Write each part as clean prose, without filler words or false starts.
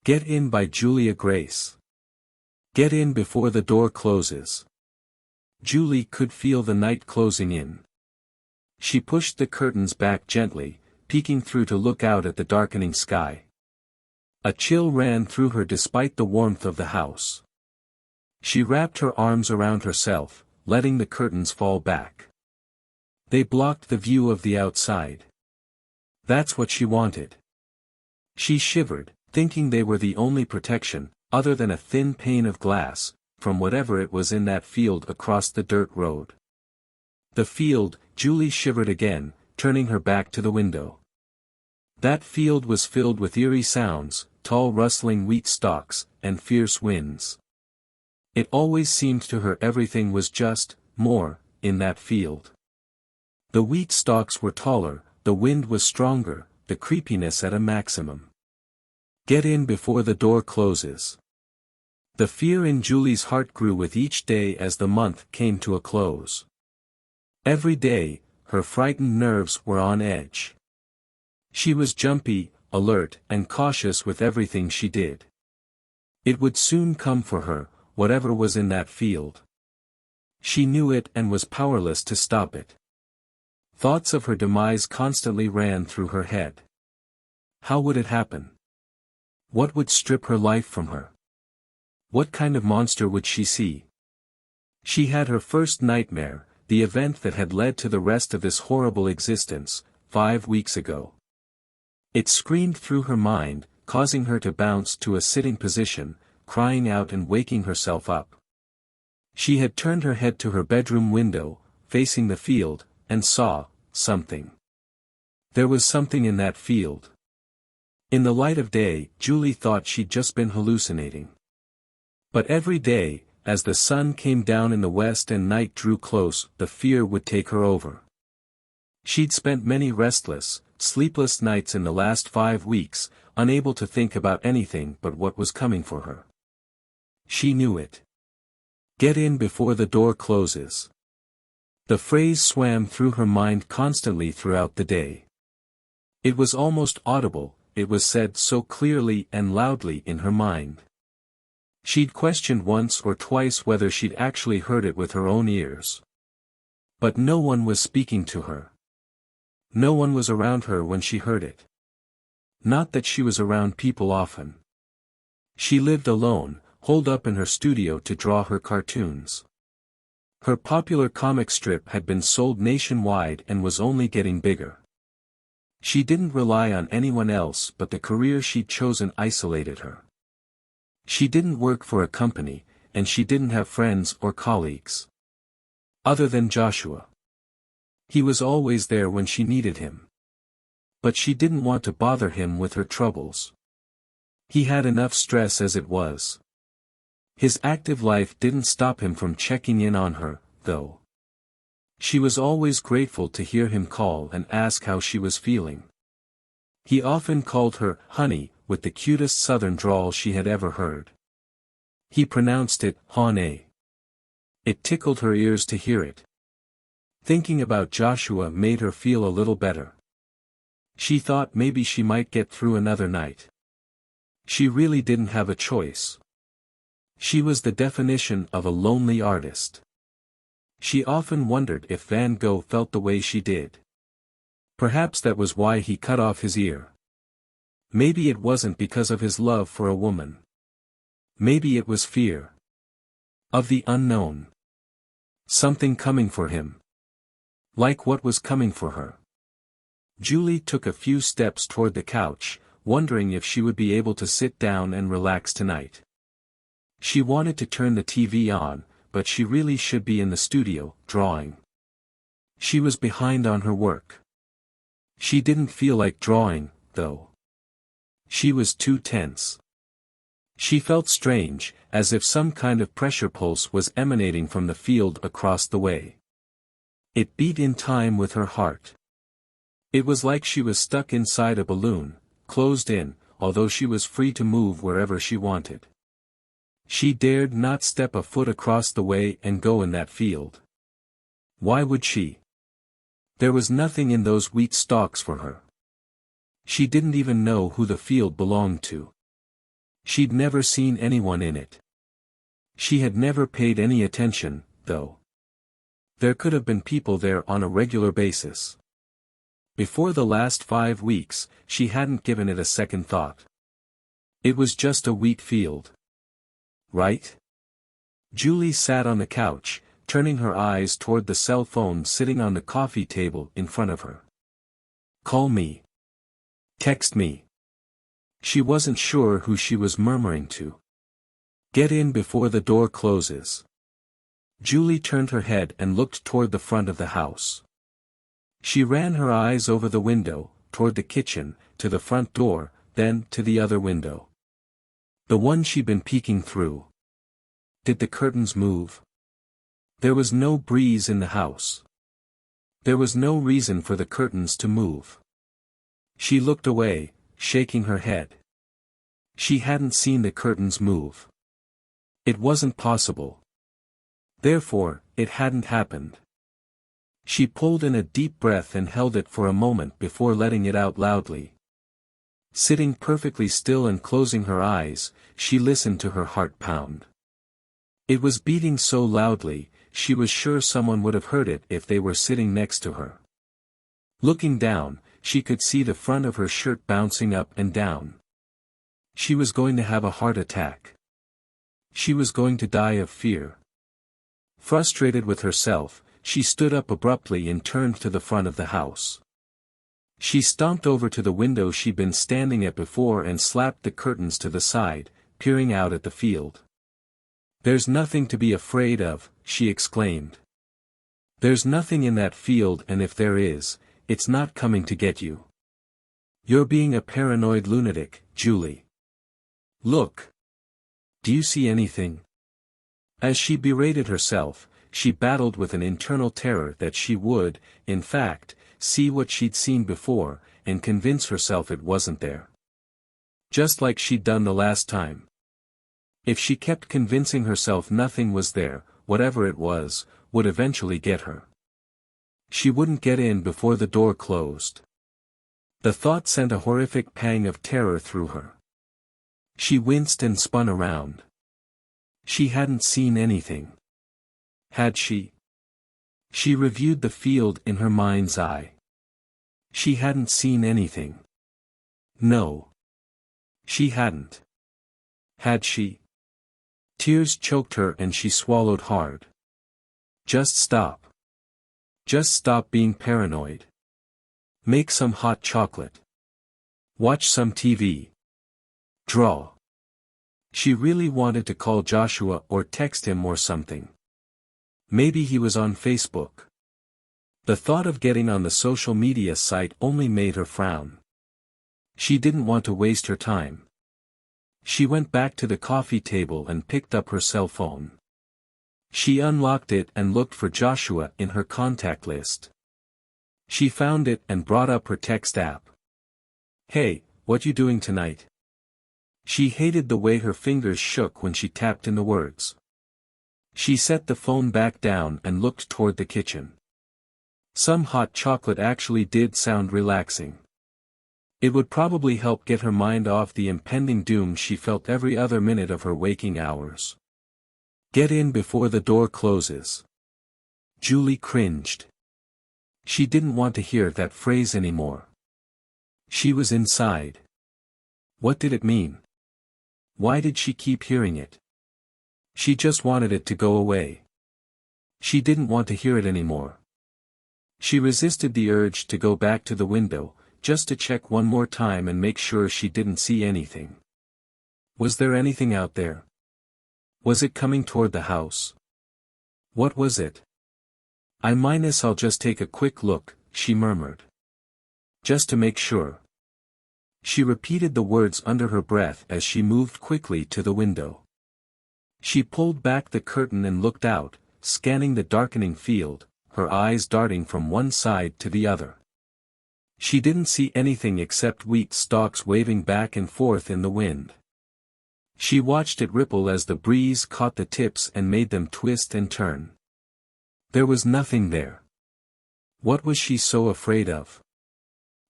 Get In by Julia Grace. Get in before the door closes. Julie could feel the night closing in. She pushed the curtains back gently, peeking through to look out at the darkening sky. A chill ran through her despite the warmth of the house. She wrapped her arms around herself, letting the curtains fall back. They blocked the view of the outside. That's what she wanted. She shivered, thinking they were the only protection, other than a thin pane of glass, from whatever it was in that field across the dirt road. The field, Julie shivered again, turning her back to the window. That field was filled with eerie sounds, tall rustling wheat stalks, and fierce winds. It always seemed to her everything was just, more, in that field. The wheat stalks were taller, the wind was stronger, the creepiness at a maximum. Get in before the door closes. The fear in Julie's heart grew with each day as the month came to a close. Every day, her frightened nerves were on edge. She was jumpy, alert, and cautious with everything she did. It would soon come for her, whatever was in that field. She knew it and was powerless to stop it. Thoughts of her demise constantly ran through her head. How would it happen? What would strip her life from her? What kind of monster would she see? She had her first nightmare, the event that had led to the rest of this horrible existence, 5 weeks ago. It screamed through her mind, causing her to bounce to a sitting position, crying out and waking herself up. She had turned her head to her bedroom window, facing the field, and saw something. There was something in that field. In the light of day, Julie thought she'd just been hallucinating. But every day, as the sun came down in the west and night drew close, the fear would take her over. She'd spent many restless, sleepless nights in the last 5 weeks, unable to think about anything but what was coming for her. She knew it. Get in before the door closes. The phrase swam through her mind constantly throughout the day. It was almost audible, it was said so clearly and loudly in her mind. She'd questioned once or twice whether she'd actually heard it with her own ears. But no one was speaking to her. No one was around her when she heard it. Not that she was around people often. She lived alone, holed up in her studio to draw her cartoons. Her popular comic strip had been sold nationwide and was only getting bigger. She didn't rely on anyone else, but the career she'd chosen isolated her. She didn't work for a company, and she didn't have friends or colleagues. Other than Joshua. He was always there when she needed him. But she didn't want to bother him with her troubles. He had enough stress as it was. His active life didn't stop him from checking in on her, though. She was always grateful to hear him call and ask how she was feeling. He often called her, honey, with the cutest southern drawl she had ever heard. He pronounced it, honey. It tickled her ears to hear it. Thinking about Joshua made her feel a little better. She thought maybe she might get through another night. She really didn't have a choice. She was the definition of a lonely artist. She often wondered if Van Gogh felt the way she did. Perhaps that was why he cut off his ear. Maybe it wasn't because of his love for a woman. Maybe it was fear. Of the unknown. Something coming for him. Like what was coming for her. Julie took a few steps toward the couch, wondering if she would be able to sit down and relax tonight. She wanted to turn the TV on, but she really should be in the studio, drawing. She was behind on her work. She didn't feel like drawing, though. She was too tense. She felt strange, as if some kind of pressure pulse was emanating from the field across the way. It beat in time with her heart. It was like she was stuck inside a balloon, closed in, although she was free to move wherever she wanted. She dared not step a foot across the way and go in that field. Why would she? There was nothing in those wheat stalks for her. She didn't even know who the field belonged to. She'd never seen anyone in it. She had never paid any attention, though. There could have been people there on a regular basis. Before the last 5 weeks, she hadn't given it a second thought. It was just a wheat field. Right? Julie sat on the couch, turning her eyes toward the cell phone sitting on the coffee table in front of her. Call me. Text me. She wasn't sure who she was murmuring to. Get in before the door closes. Julie turned her head and looked toward the front of the house. She ran her eyes over the window, toward the kitchen, to the front door, then to the other window. The one she'd been peeking through. Did the curtains move? There was no breeze in the house. There was no reason for the curtains to move. She looked away, shaking her head. She hadn't seen the curtains move. It wasn't possible. Therefore, it hadn't happened. She pulled in a deep breath and held it for a moment before letting it out loudly. Sitting perfectly still and closing her eyes, she listened to her heart pound. It was beating so loudly, she was sure someone would have heard it if they were sitting next to her. Looking down, she could see the front of her shirt bouncing up and down. She was going to have a heart attack. She was going to die of fear. Frustrated with herself, she stood up abruptly and turned to the front of the house. She stomped over to the window she'd been standing at before and slapped the curtains to the side, peering out at the field. There's nothing to be afraid of, she exclaimed. There's nothing in that field, and if there is, it's not coming to get you. You're being a paranoid lunatic, Julie. Look. Do you see anything? As she berated herself, she battled with an internal terror that she would, in fact, see what she'd seen before, and convince herself it wasn't there. Just like she'd done the last time. If she kept convincing herself nothing was there, whatever it was, would eventually get her. She wouldn't get in before the door closed. The thought sent a horrific pang of terror through her. She winced and spun around. She hadn't seen anything. Had she? She reviewed the field in her mind's eye. She hadn't seen anything. No. She hadn't. Had she? Tears choked her and she swallowed hard. Just stop. Just stop being paranoid. Make some hot chocolate. Watch some TV. Draw. She really wanted to call Joshua or text him or something. Maybe he was on Facebook. The thought of getting on the social media site only made her frown. She didn't want to waste her time. She went back to the coffee table and picked up her cell phone. She unlocked it and looked for Joshua in her contact list. She found it and brought up her text app. Hey, what you doing tonight? She hated the way her fingers shook when she tapped in the words. She set the phone back down and looked toward the kitchen. Some hot chocolate actually did sound relaxing. It would probably help get her mind off the impending doom she felt every other minute of her waking hours. Get in before the door closes. Julie cringed. She didn't want to hear that phrase anymore. She was inside. What did it mean? Why did she keep hearing it? She just wanted it to go away. She didn't want to hear it anymore. She resisted the urge to go back to the window, just to check one more time and make sure she didn't see anything. Was there anything out there? Was it coming toward the house? What was it? I'll just take a quick look, she murmured. Just to make sure. She repeated the words under her breath as she moved quickly to the window. She pulled back the curtain and looked out, scanning the darkening field, her eyes darting from one side to the other. She didn't see anything except wheat stalks waving back and forth in the wind. She watched it ripple as the breeze caught the tips and made them twist and turn. There was nothing there. What was she so afraid of?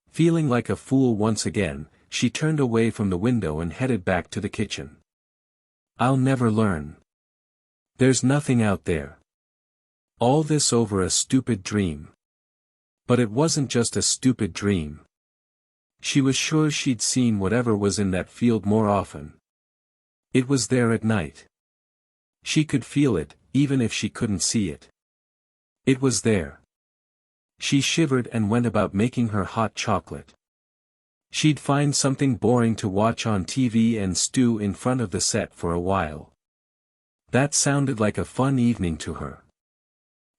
Feeling like a fool once again, she turned away from the window and headed back to the kitchen. I'll never learn. There's nothing out there. All this over a stupid dream. But it wasn't just a stupid dream. She was sure she'd seen whatever was in that field more often. It was there at night. She could feel it, even if she couldn't see it. It was there. She shivered and went about making her hot chocolate. She'd find something boring to watch on TV and stew in front of the set for a while. That sounded like a fun evening to her.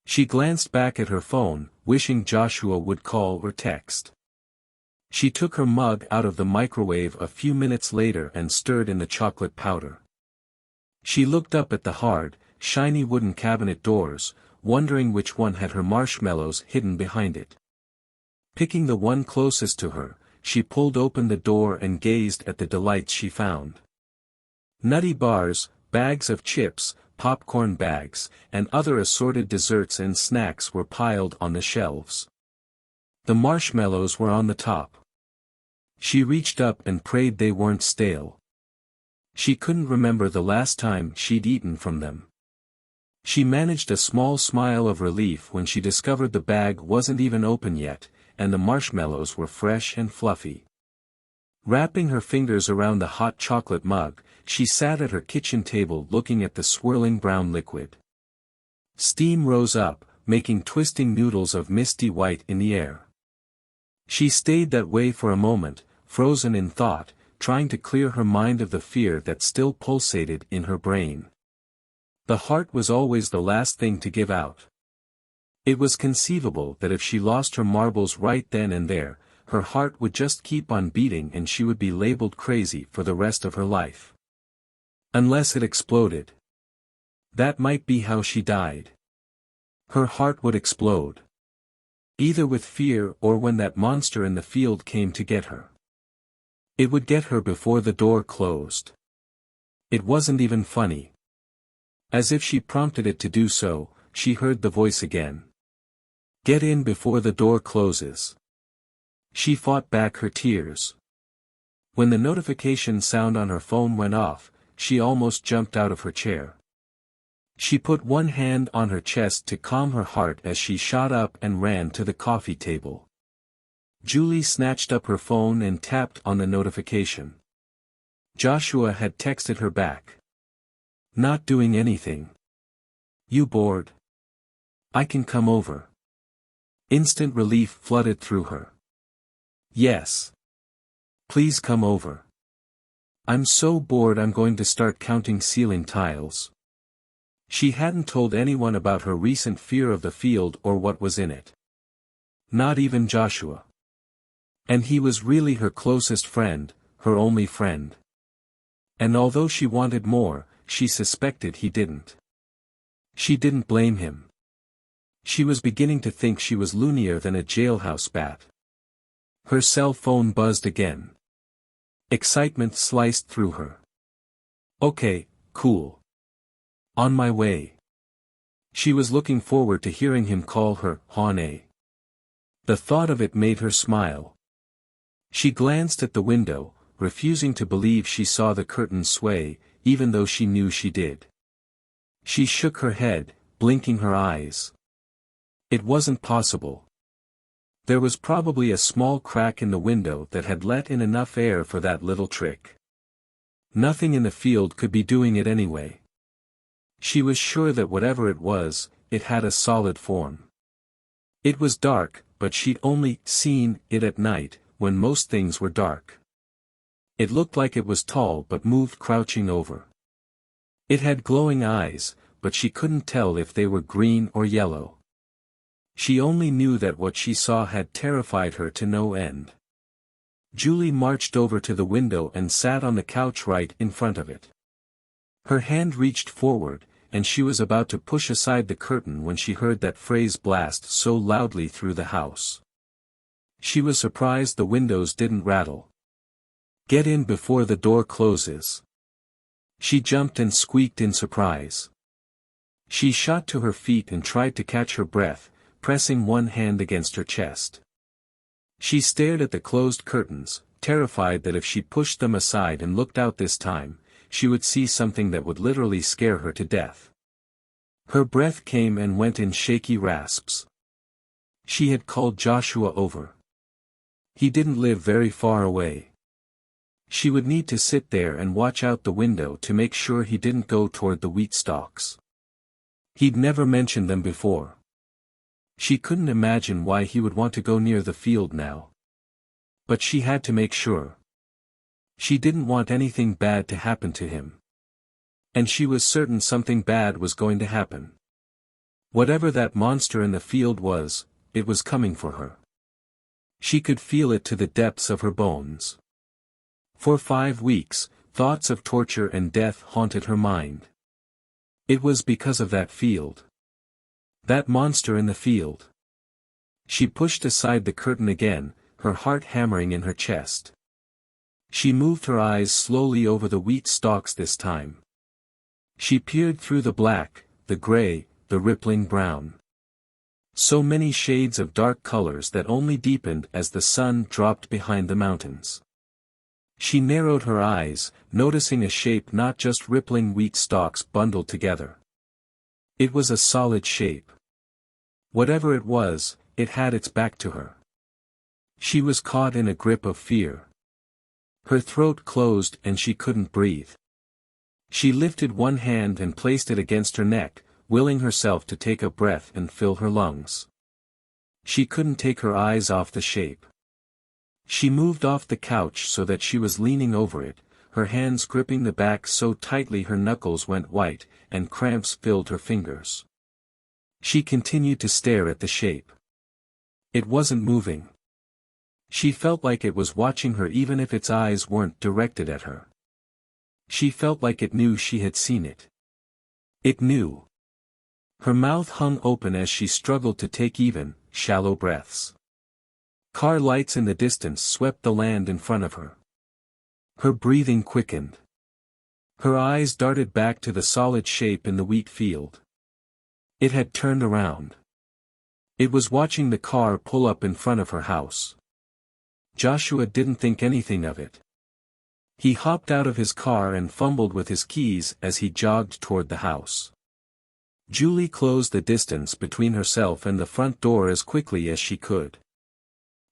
She glanced back at her phone, wishing Joshua would call or text. She took her mug out of the microwave a few minutes later and stirred in the chocolate powder. She looked up at the hard, shiny wooden cabinet doors, wondering which one had her marshmallows hidden behind it. Picking the one closest to her, she pulled open the door and gazed at the delights she found. Nutty bars, bags of chips, popcorn bags, and other assorted desserts and snacks were piled on the shelves. The marshmallows were on the top. She reached up and prayed they weren't stale. She couldn't remember the last time she'd eaten from them. She managed a small smile of relief when she discovered the bag wasn't even open yet, and the marshmallows were fresh and fluffy. Wrapping her fingers around the hot chocolate mug, she sat at her kitchen table looking at the swirling brown liquid. Steam rose up, making twisting noodles of misty white in the air. She stayed that way for a moment, frozen in thought, trying to clear her mind of the fear that still pulsated in her brain. The heart was always the last thing to give out. It was conceivable that if she lost her marbles right then and there, her heart would just keep on beating and she would be labeled crazy for the rest of her life. Unless it exploded. That might be how she died. Her heart would explode. Either with fear or when that monster in the field came to get her. It would get her before the door closed. It wasn't even funny. As if she prompted it to do so, she heard the voice again. Get in before the door closes. She fought back her tears. When the notification sound on her phone went off, she almost jumped out of her chair. She put one hand on her chest to calm her heart as she shot up and ran to the coffee table. Julie snatched up her phone and tapped on the notification. Joshua had texted her back. Not doing anything. You bored? I can come over. Instant relief flooded through her. Yes. Please come over. I'm so bored I'm going to start counting ceiling tiles. She hadn't told anyone about her recent fear of the field or what was in it. Not even Joshua. And he was really her closest friend, her only friend. And although she wanted more, she suspected he didn't. She didn't blame him. She was beginning to think she was loonier than a jailhouse bat. Her cell phone buzzed again. Excitement sliced through her. Okay, cool. On my way. She was looking forward to hearing him call her honey. The thought of it made her smile. She glanced at the window, refusing to believe she saw the curtains sway, even though she knew she did. She shook her head, blinking her eyes. It wasn't possible. There was probably a small crack in the window that had let in enough air for that little trick. Nothing in the field could be doing it anyway. She was sure that whatever it was, it had a solid form. It was dark, but she'd only seen it at night, when most things were dark. It looked like it was tall but moved crouching over. It had glowing eyes, but she couldn't tell if they were green or yellow. She only knew that what she saw had terrified her to no end. Julie marched over to the window and sat on the couch right in front of it. Her hand reached forward, and she was about to push aside the curtain when she heard that phrase blast so loudly through the house. She was surprised the windows didn't rattle. Get in before the door closes. She jumped and squeaked in surprise. She shot to her feet and tried to catch her breath, pressing one hand against her chest. She stared at the closed curtains, terrified that if she pushed them aside and looked out this time, she would see something that would literally scare her to death. Her breath came and went in shaky rasps. She had called Joshua over. He didn't live very far away. She would need to sit there and watch out the window to make sure he didn't go toward the wheat stalks. He'd never mentioned them before. She couldn't imagine why he would want to go near the field now. But she had to make sure. She didn't want anything bad to happen to him. And she was certain something bad was going to happen. Whatever that monster in the field was, it was coming for her. She could feel it to the depths of her bones. For 5 weeks, thoughts of torture and death haunted her mind. It was because of that field. That monster in the field. She pushed aside the curtain again, her heart hammering in her chest. She moved her eyes slowly over the wheat stalks this time. She peered through the black, the gray, the rippling brown. So many shades of dark colors that only deepened as the sun dropped behind the mountains. She narrowed her eyes, noticing a shape not just rippling wheat stalks bundled together. It was a solid shape. Whatever it was, it had its back to her. She was caught in a grip of fear. Her throat closed and she couldn't breathe. She lifted one hand and placed it against her neck, willing herself to take a breath and fill her lungs. She couldn't take her eyes off the shape. She moved off the couch so that she was leaning over it, her hands gripping the back so tightly her knuckles went white, and cramps filled her fingers. She continued to stare at the shape. It wasn't moving. She felt like it was watching her even if its eyes weren't directed at her. She felt like it knew she had seen it. It knew. Her mouth hung open as she struggled to take even, shallow breaths. Car lights in the distance swept the land in front of her. Her breathing quickened. Her eyes darted back to the solid shape in the wheat field. It had turned around. It was watching the car pull up in front of her house. Joshua didn't think anything of it. He hopped out of his car and fumbled with his keys as he jogged toward the house. Julie closed the distance between herself and the front door as quickly as she could.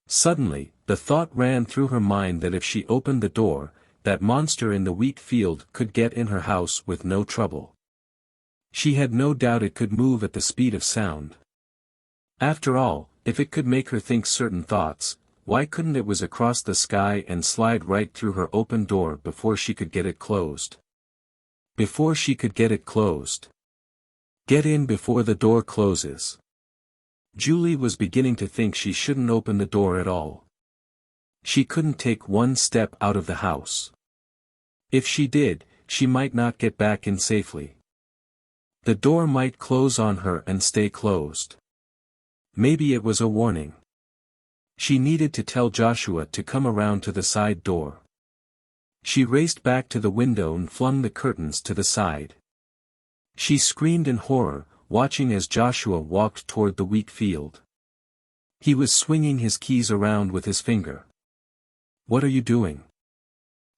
Suddenly, the thought ran through her mind that if she opened the door, that monster in the wheat field could get in her house with no trouble. She had no doubt it could move at the speed of sound. After all, if it could make her think certain thoughts, why couldn't it was across the sky and slide right through her open door before she could get it closed? Before she could get it closed. Get in before the door closes. Julie was beginning to think she shouldn't open the door at all. She couldn't take one step out of the house. If she did, she might not get back in safely. The door might close on her and stay closed. Maybe it was a warning. She needed to tell Joshua to come around to the side door. She raced back to the window and flung the curtains to the side. She screamed in horror, watching as Joshua walked toward the wheat field. He was swinging his keys around with his finger. "What are you doing?"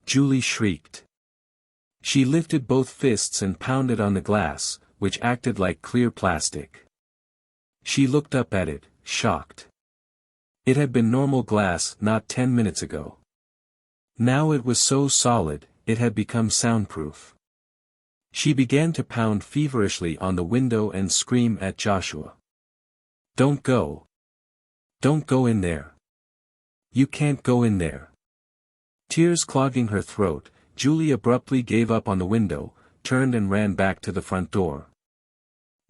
Julie shrieked. She lifted both fists and pounded on the glass, which acted like clear plastic. She looked up at it, shocked. It had been normal glass not 10 minutes ago. Now it was so solid, it had become soundproof. She began to pound feverishly on the window and scream at Joshua. "Don't go. Don't go in there. You can't go in there." Tears clogging her throat, Julie abruptly gave up on the window, turned and ran back to the front door.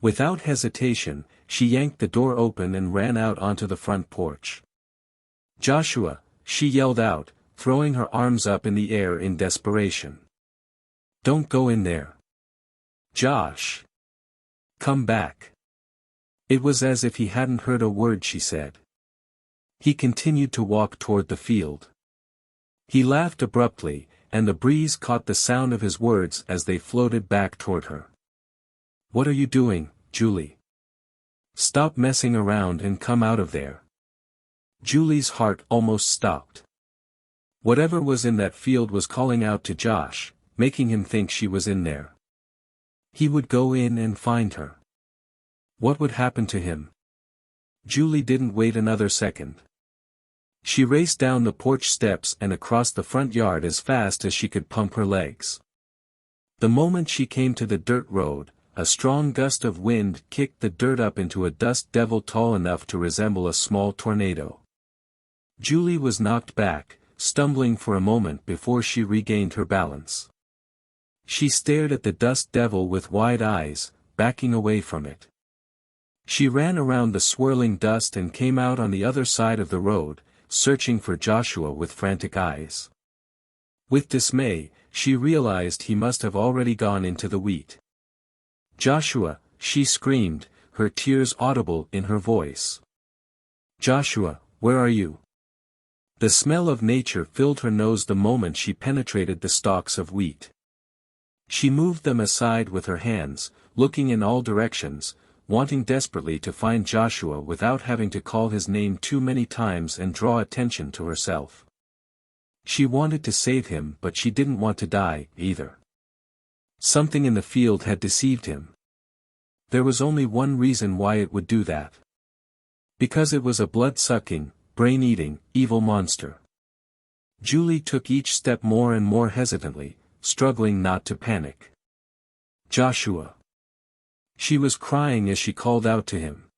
Without hesitation, she yanked the door open and ran out onto the front porch. "Joshua," she yelled out, throwing her arms up in the air in desperation. "Don't go in there. Josh. Come back." It was as if he hadn't heard a word she said. He continued to walk toward the field. He laughed abruptly, and the breeze caught the sound of his words as they floated back toward her. "What are you doing, Julie? Stop messing around and come out of there." Julie's heart almost stopped. Whatever was in that field was calling out to Josh, making him think she was in there. He would go in and find her. What would happen to him? Julie didn't wait another second. She raced down the porch steps and across the front yard as fast as she could pump her legs. The moment she came to the dirt road, a strong gust of wind kicked the dirt up into a dust devil tall enough to resemble a small tornado. Julie was knocked back, stumbling for a moment before she regained her balance. She stared at the dust devil with wide eyes, backing away from it. She ran around the swirling dust and came out on the other side of the road, searching for Joshua with frantic eyes. With dismay, she realized he must have already gone into the wheat. "Joshua," she screamed, her tears audible in her voice. "Joshua, where are you?" The smell of nature filled her nose the moment she penetrated the stalks of wheat. She moved them aside with her hands, looking in all directions, wanting desperately to find Joshua without having to call his name too many times and draw attention to herself. She wanted to save him, but she didn't want to die, either. Something in the field had deceived him. There was only one reason why it would do that. Because it was a blood-sucking, brain-eating, evil monster. Julie took each step more and more hesitantly, struggling not to panic. "Joshua." She was crying as she called out to him.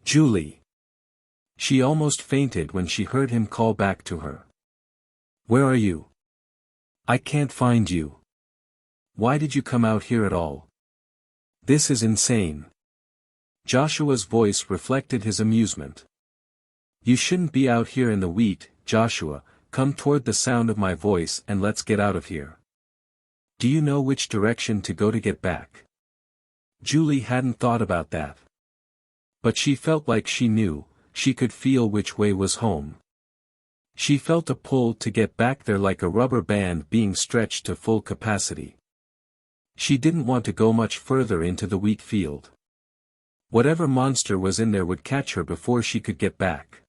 "Julie." She almost fainted when she heard him call back to her. "Where are you? I can't find you. Why did you come out here at all? This is insane." Joshua's voice reflected his amusement. "You shouldn't be out here in the wheat, Joshua. Come toward the sound of my voice and let's get out of here. Do you know which direction to go to get back?" Julie hadn't thought about that. But she felt like she knew, she could feel which way was home. She felt a pull to get back there like a rubber band being stretched to full capacity. She didn't want to go much further into the wheat field. Whatever monster was in there would catch her before she could get back.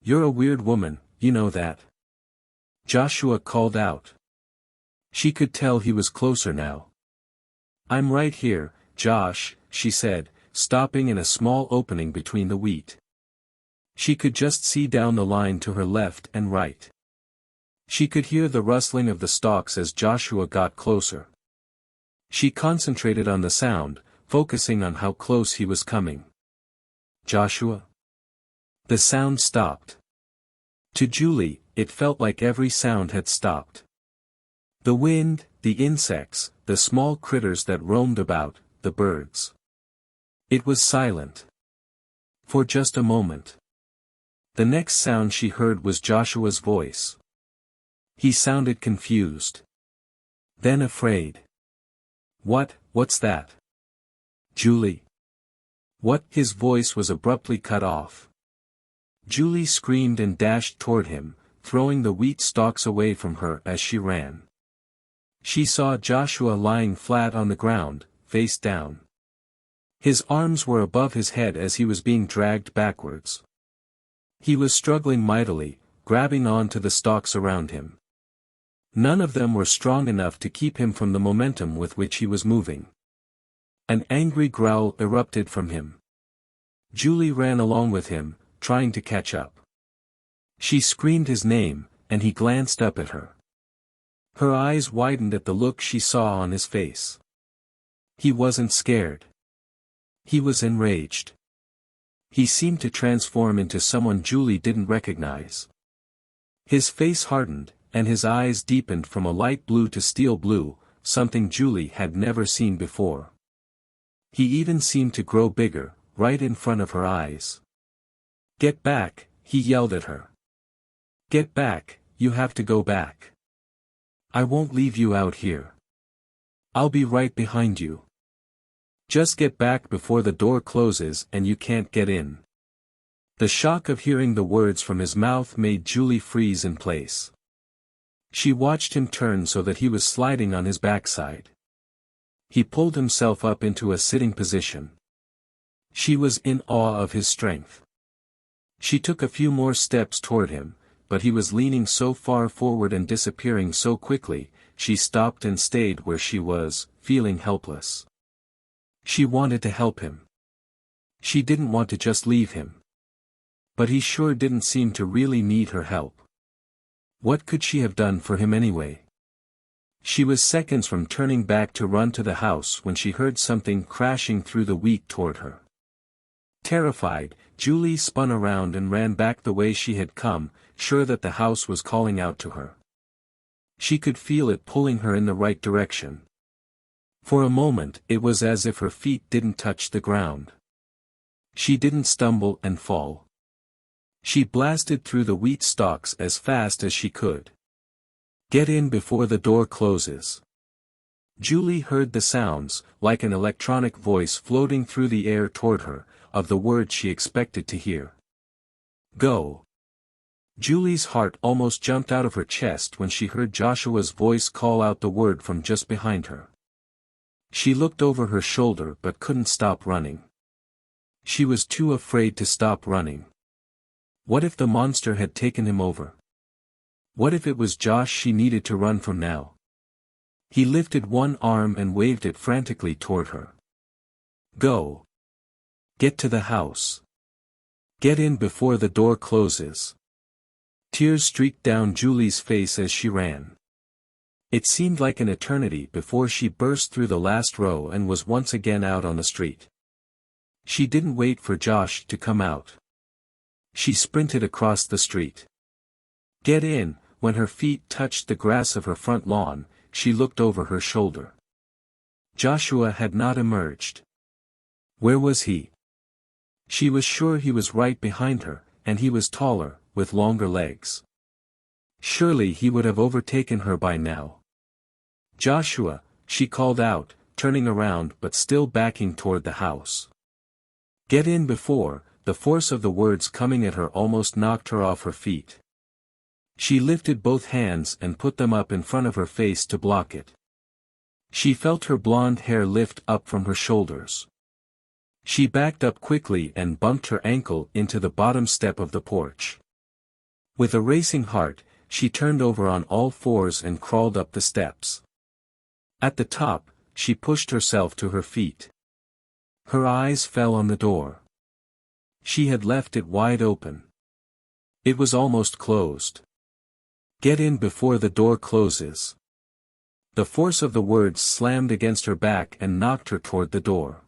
"You're a weird woman, you know that?" Joshua called out. She could tell he was closer now. "I'm right here, Josh," she said, stopping in a small opening between the wheat. She could just see down the line to her left and right. She could hear the rustling of the stalks as Joshua got closer. She concentrated on the sound, focusing on how close he was coming. "Joshua?" The sound stopped. To Julie, it felt like every sound had stopped. The wind, the insects, the small critters that roamed about, the birds. It was silent. For just a moment. The next sound she heard was Joshua's voice. He sounded confused. Then afraid. What's that? Julie. What? His voice was abruptly cut off. Julie screamed and dashed toward him, throwing the wheat stalks away from her as she ran. She saw Joshua lying flat on the ground, face down. His arms were above his head as he was being dragged backwards. He was struggling mightily, grabbing on to the stalks around him. None of them were strong enough to keep him from the momentum with which he was moving. An angry growl erupted from him. Julie ran along with him, trying to catch up. She screamed his name, and he glanced up at her. Her eyes widened at the look she saw on his face. He wasn't scared. He was enraged. He seemed to transform into someone Julie didn't recognize. His face hardened, and his eyes deepened from a light blue to steel blue, something Julie had never seen before. He even seemed to grow bigger, right in front of her eyes. "Get back," he yelled at her. "Get back, you have to go back. I won't leave you out here. I'll be right behind you. Just get back before the door closes and you can't get in." The shock of hearing the words from his mouth made Julie freeze in place. She watched him turn so that he was sliding on his backside. He pulled himself up into a sitting position. She was in awe of his strength. She took a few more steps toward him, but he was leaning so far forward and disappearing so quickly. She stopped and stayed where she was, feeling helpless. She wanted to help him. She didn't want to just leave him. But he sure didn't seem to really need her help. What could she have done for him anyway? She was seconds from turning back to run to the house when she heard something crashing through the wheat toward her. Terrified, Julie spun around and ran back the way she had come, sure that the house was calling out to her. She could feel it pulling her in the right direction. For a moment it was as if her feet didn't touch the ground. She didn't stumble and fall. She blasted through the wheat stalks as fast as she could. Get in before the door closes. Julie heard the sounds, like an electronic voice floating through the air toward her, of the words she expected to hear. Go. Julie's heart almost jumped out of her chest when she heard Joshua's voice call out the word from just behind her. She looked over her shoulder but couldn't stop running. She was too afraid to stop running. What if the monster had taken him over? What if it was Josh she needed to run from now? He lifted one arm and waved it frantically toward her. Go. Get to the house. Get in before the door closes. Tears streaked down Julie's face as she ran. It seemed like an eternity before she burst through the last row and was once again out on the street. She didn't wait for Josh to come out. She sprinted across the street. Get in. When her feet touched the grass of her front lawn, she looked over her shoulder. Joshua had not emerged. Where was he? She was sure he was right behind her, and he was taller, with longer legs. Surely he would have overtaken her by now. Joshua, she called out, turning around but still backing toward the house. Get in before. The force of the words coming at her almost knocked her off her feet. She lifted both hands and put them up in front of her face to block it. She felt her blonde hair lift up from her shoulders. She backed up quickly and bumped her ankle into the bottom step of the porch. With a racing heart, she turned over on all fours and crawled up the steps. At the top, she pushed herself to her feet. Her eyes fell on the door. She had left it wide open. It was almost closed. Get in before the door closes. The force of the words slammed against her back and knocked her toward the door.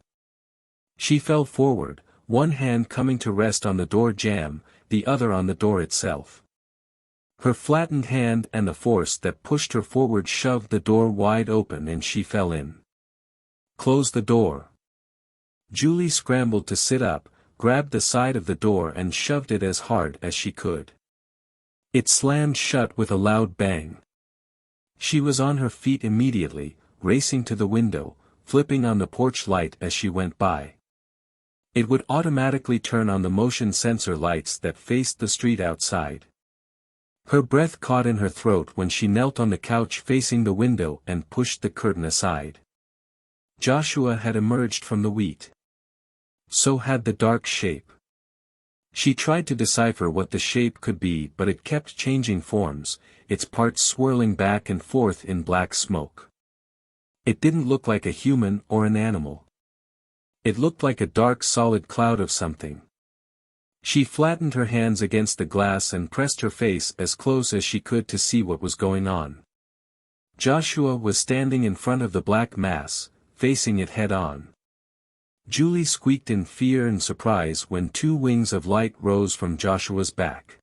She fell forward, one hand coming to rest on the door jamb, the other on the door itself. Her flattened hand and the force that pushed her forward shoved the door wide open and she fell in. Close the door. Julie scrambled to sit up, grabbed the side of the door and shoved it as hard as she could. It slammed shut with a loud bang. She was on her feet immediately, racing to the window, flipping on the porch light as she went by. It would automatically turn on the motion sensor lights that faced the street outside. Her breath caught in her throat when she knelt on the couch facing the window and pushed the curtain aside. Joshua had emerged from the wheat. So had the dark shape. She tried to decipher what the shape could be, but it kept changing forms, its parts swirling back and forth in black smoke. It didn't look like a human or an animal. It looked like a dark solid cloud of something. She flattened her hands against the glass and pressed her face as close as she could to see what was going on. Joshua was standing in front of the black mass, facing it head-on. Julie squeaked in fear and surprise when two wings of light rose from Joshua's back.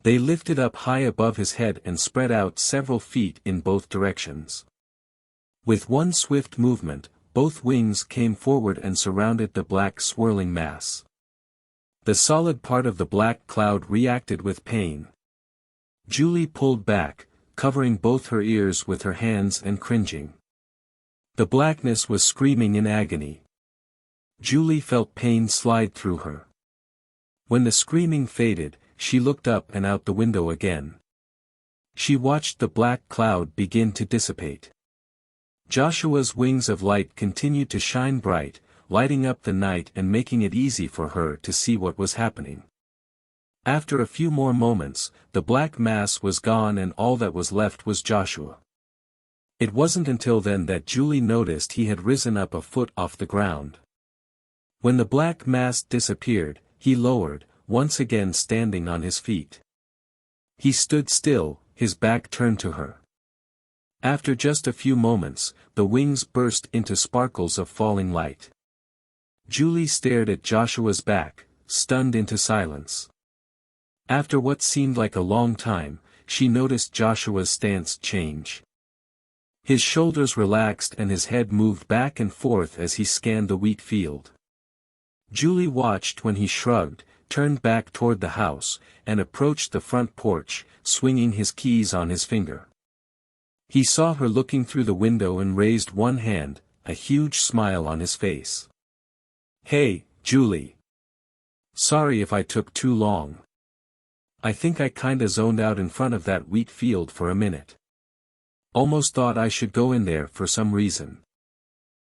They lifted up high above his head and spread out several feet in both directions. With one swift movement, both wings came forward and surrounded the black swirling mass. The solid part of the black cloud reacted with pain. Julie pulled back, covering both her ears with her hands and cringing. The blackness was screaming in agony. Julie felt pain slide through her. When the screaming faded, she looked up and out the window again. She watched the black cloud begin to dissipate. Joshua's wings of light continued to shine bright, lighting up the night and making it easy for her to see what was happening. After a few more moments, the black mass was gone and all that was left was Joshua. It wasn't until then that Julie noticed he had risen up a foot off the ground. When the black mass disappeared, he lowered, once again standing on his feet. He stood still, his back turned to her. After just a few moments, the wings burst into sparkles of falling light. Julie stared at Joshua's back, stunned into silence. After what seemed like a long time, she noticed Joshua's stance change. His shoulders relaxed and his head moved back and forth as he scanned the wheat field. Julie watched when he shrugged, turned back toward the house, and approached the front porch, swinging his keys on his finger. He saw her looking through the window and raised one hand, a huge smile on his face. "Hey, Julie. Sorry if I took too long. I think I kinda zoned out in front of that wheat field for a minute. Almost thought I should go in there for some reason.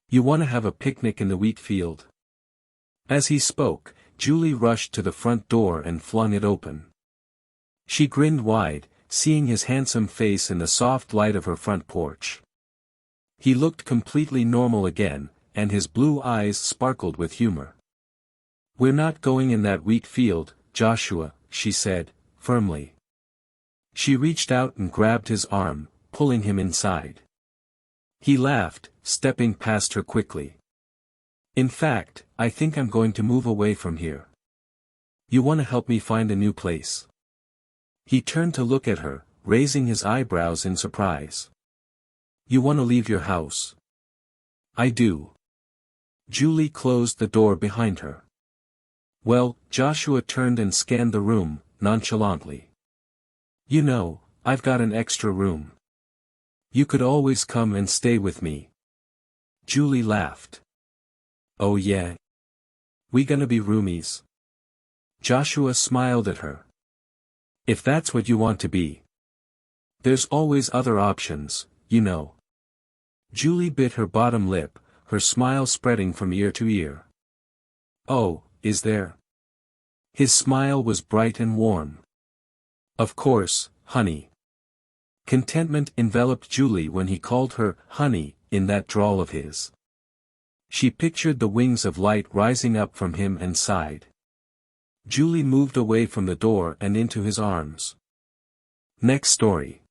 You wanna have a picnic in the wheat field?" As he spoke, Julie rushed to the front door and flung it open. She grinned wide, seeing his handsome face in the soft light of her front porch. He looked completely normal again, and his blue eyes sparkled with humor. "We're not going in that wheat field, Joshua," she said, firmly. She reached out and grabbed his arm, pulling him inside. He laughed, stepping past her quickly. "In fact, I think I'm going to move away from here. You want to help me find a new place?" He turned to look at her, raising his eyebrows in surprise. "You want to leave your house?" "I do." Julie closed the door behind her. "Well," Joshua turned and scanned the room, nonchalantly. "You know, I've got an extra room. You could always come and stay with me." Julie laughed. "Oh yeah? We gonna be roomies?" Joshua smiled at her. "If that's what you want to be. There's always other options, you know." Julie bit her bottom lip, her smile spreading from ear to ear. "Oh, is there?" His smile was bright and warm. "Of course, honey." Contentment enveloped Julie when he called her honey, in that drawl of his. She pictured the wings of light rising up from him and sighed. Julie moved away from the door and into his arms. Next story.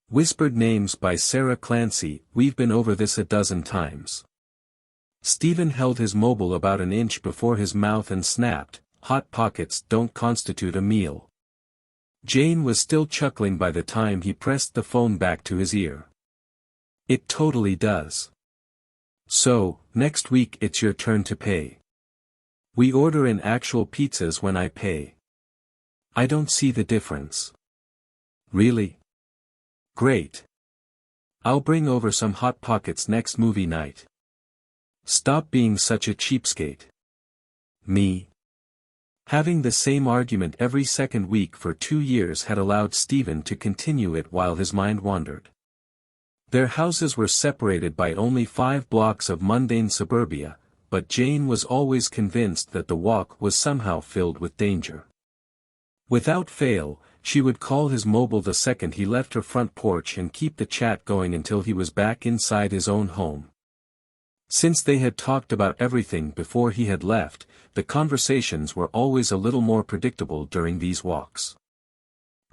Whispered Names by Sarah Clancy. We've been over this a dozen times. Stephen held his mobile about an inch before his mouth and snapped, "Hot Pockets don't constitute a meal." Jane was still chuckling by the time he pressed the phone back to his ear. "It totally does. So, next week it's your turn to pay. We order in actual pizzas when I pay. I don't see the difference." "Really? Great. I'll bring over some Hot Pockets next movie night." "Stop being such a cheapskate." "Me?" Having the same argument every second week for 2 years had allowed Stephen to continue it while his mind wandered. Their houses were separated by only 5 blocks of mundane suburbia, but Jane was always convinced that the walk was somehow filled with danger. Without fail, she would call his mobile the second he left her front porch and keep the chat going until he was back inside his own home. Since they had talked about everything before he had left, the conversations were always a little more predictable during these walks.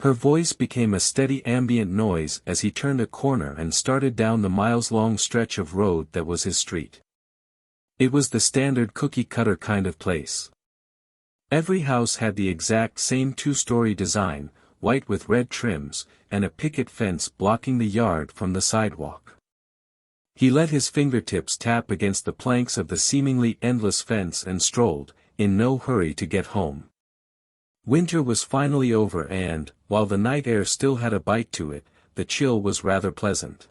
Her voice became a steady ambient noise as he turned a corner and started down the miles-long stretch of road that was his street. It was the standard cookie-cutter kind of place. Every house had the exact same 2-story design, white with red trims, and a picket fence blocking the yard from the sidewalk. He let his fingertips tap against the planks of the seemingly endless fence and strolled, in no hurry to get home. Winter was finally over and, while the night air still had a bite to it, the chill was rather pleasant.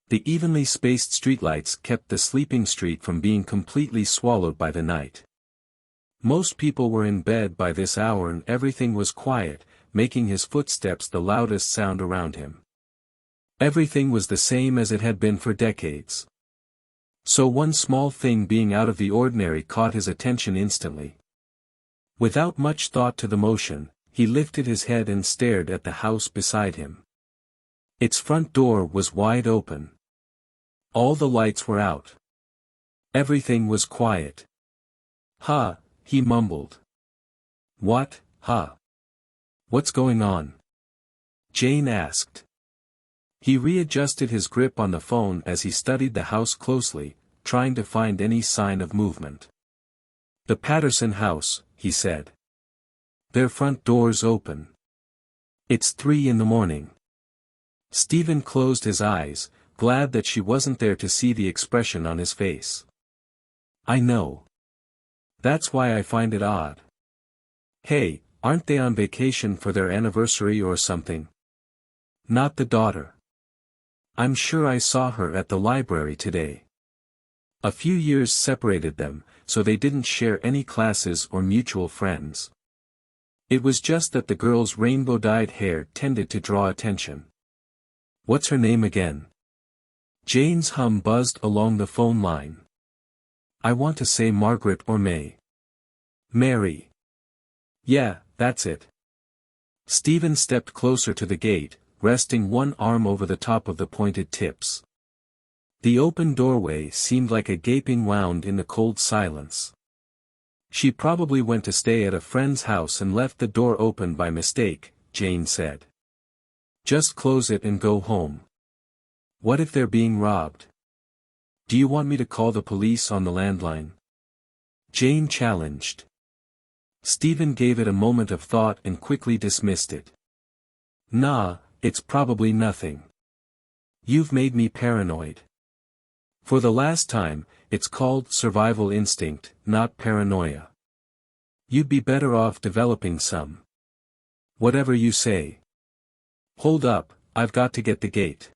The evenly spaced streetlights kept the sleeping street from being completely swallowed by the night. Most people were in bed by this hour and everything was quiet, making his footsteps the loudest sound around him. Everything was the same as it had been for decades. So one small thing being out of the ordinary caught his attention instantly. Without much thought to the motion, he lifted his head and stared at the house beside him. Its front door was wide open. All the lights were out. Everything was quiet. "Huh," he mumbled. "What, huh? What's going on?" Jane asked. He readjusted his grip on the phone as he studied the house closely, trying to find any sign of movement. "The Patterson house," he said. "Their front door's open. It's 3 in the morning." Stephen closed his eyes, glad that she wasn't there to see the expression on his face. "I know. That's why I find it odd. Hey, aren't they on vacation for their anniversary or something?" "Not the daughter. I'm sure I saw her at the library today. A few years separated them, so they didn't share any classes or mutual friends. It was just that the girl's rainbow-dyed hair tended to draw attention." "What's her name again?" Jane's hum buzzed along the phone line. "I want to say Margaret or May." "Mary." "Yeah, that's it." Stephen stepped closer to the gate, resting one arm over the top of the pointed tips. The open doorway seemed like a gaping wound in the cold silence. "She probably went to stay at a friend's house and left the door open by mistake," Jane said. "Just close it and go home." "What if they're being robbed? Do you want me to call the police on the landline?" Jane challenged. Stephen gave it a moment of thought and quickly dismissed it. "Nah, it's probably nothing. You've made me paranoid. For the last time, it's called survival instinct, not paranoia. You'd be better off developing some." "Whatever you say." "Hold up, I've got to get the gate."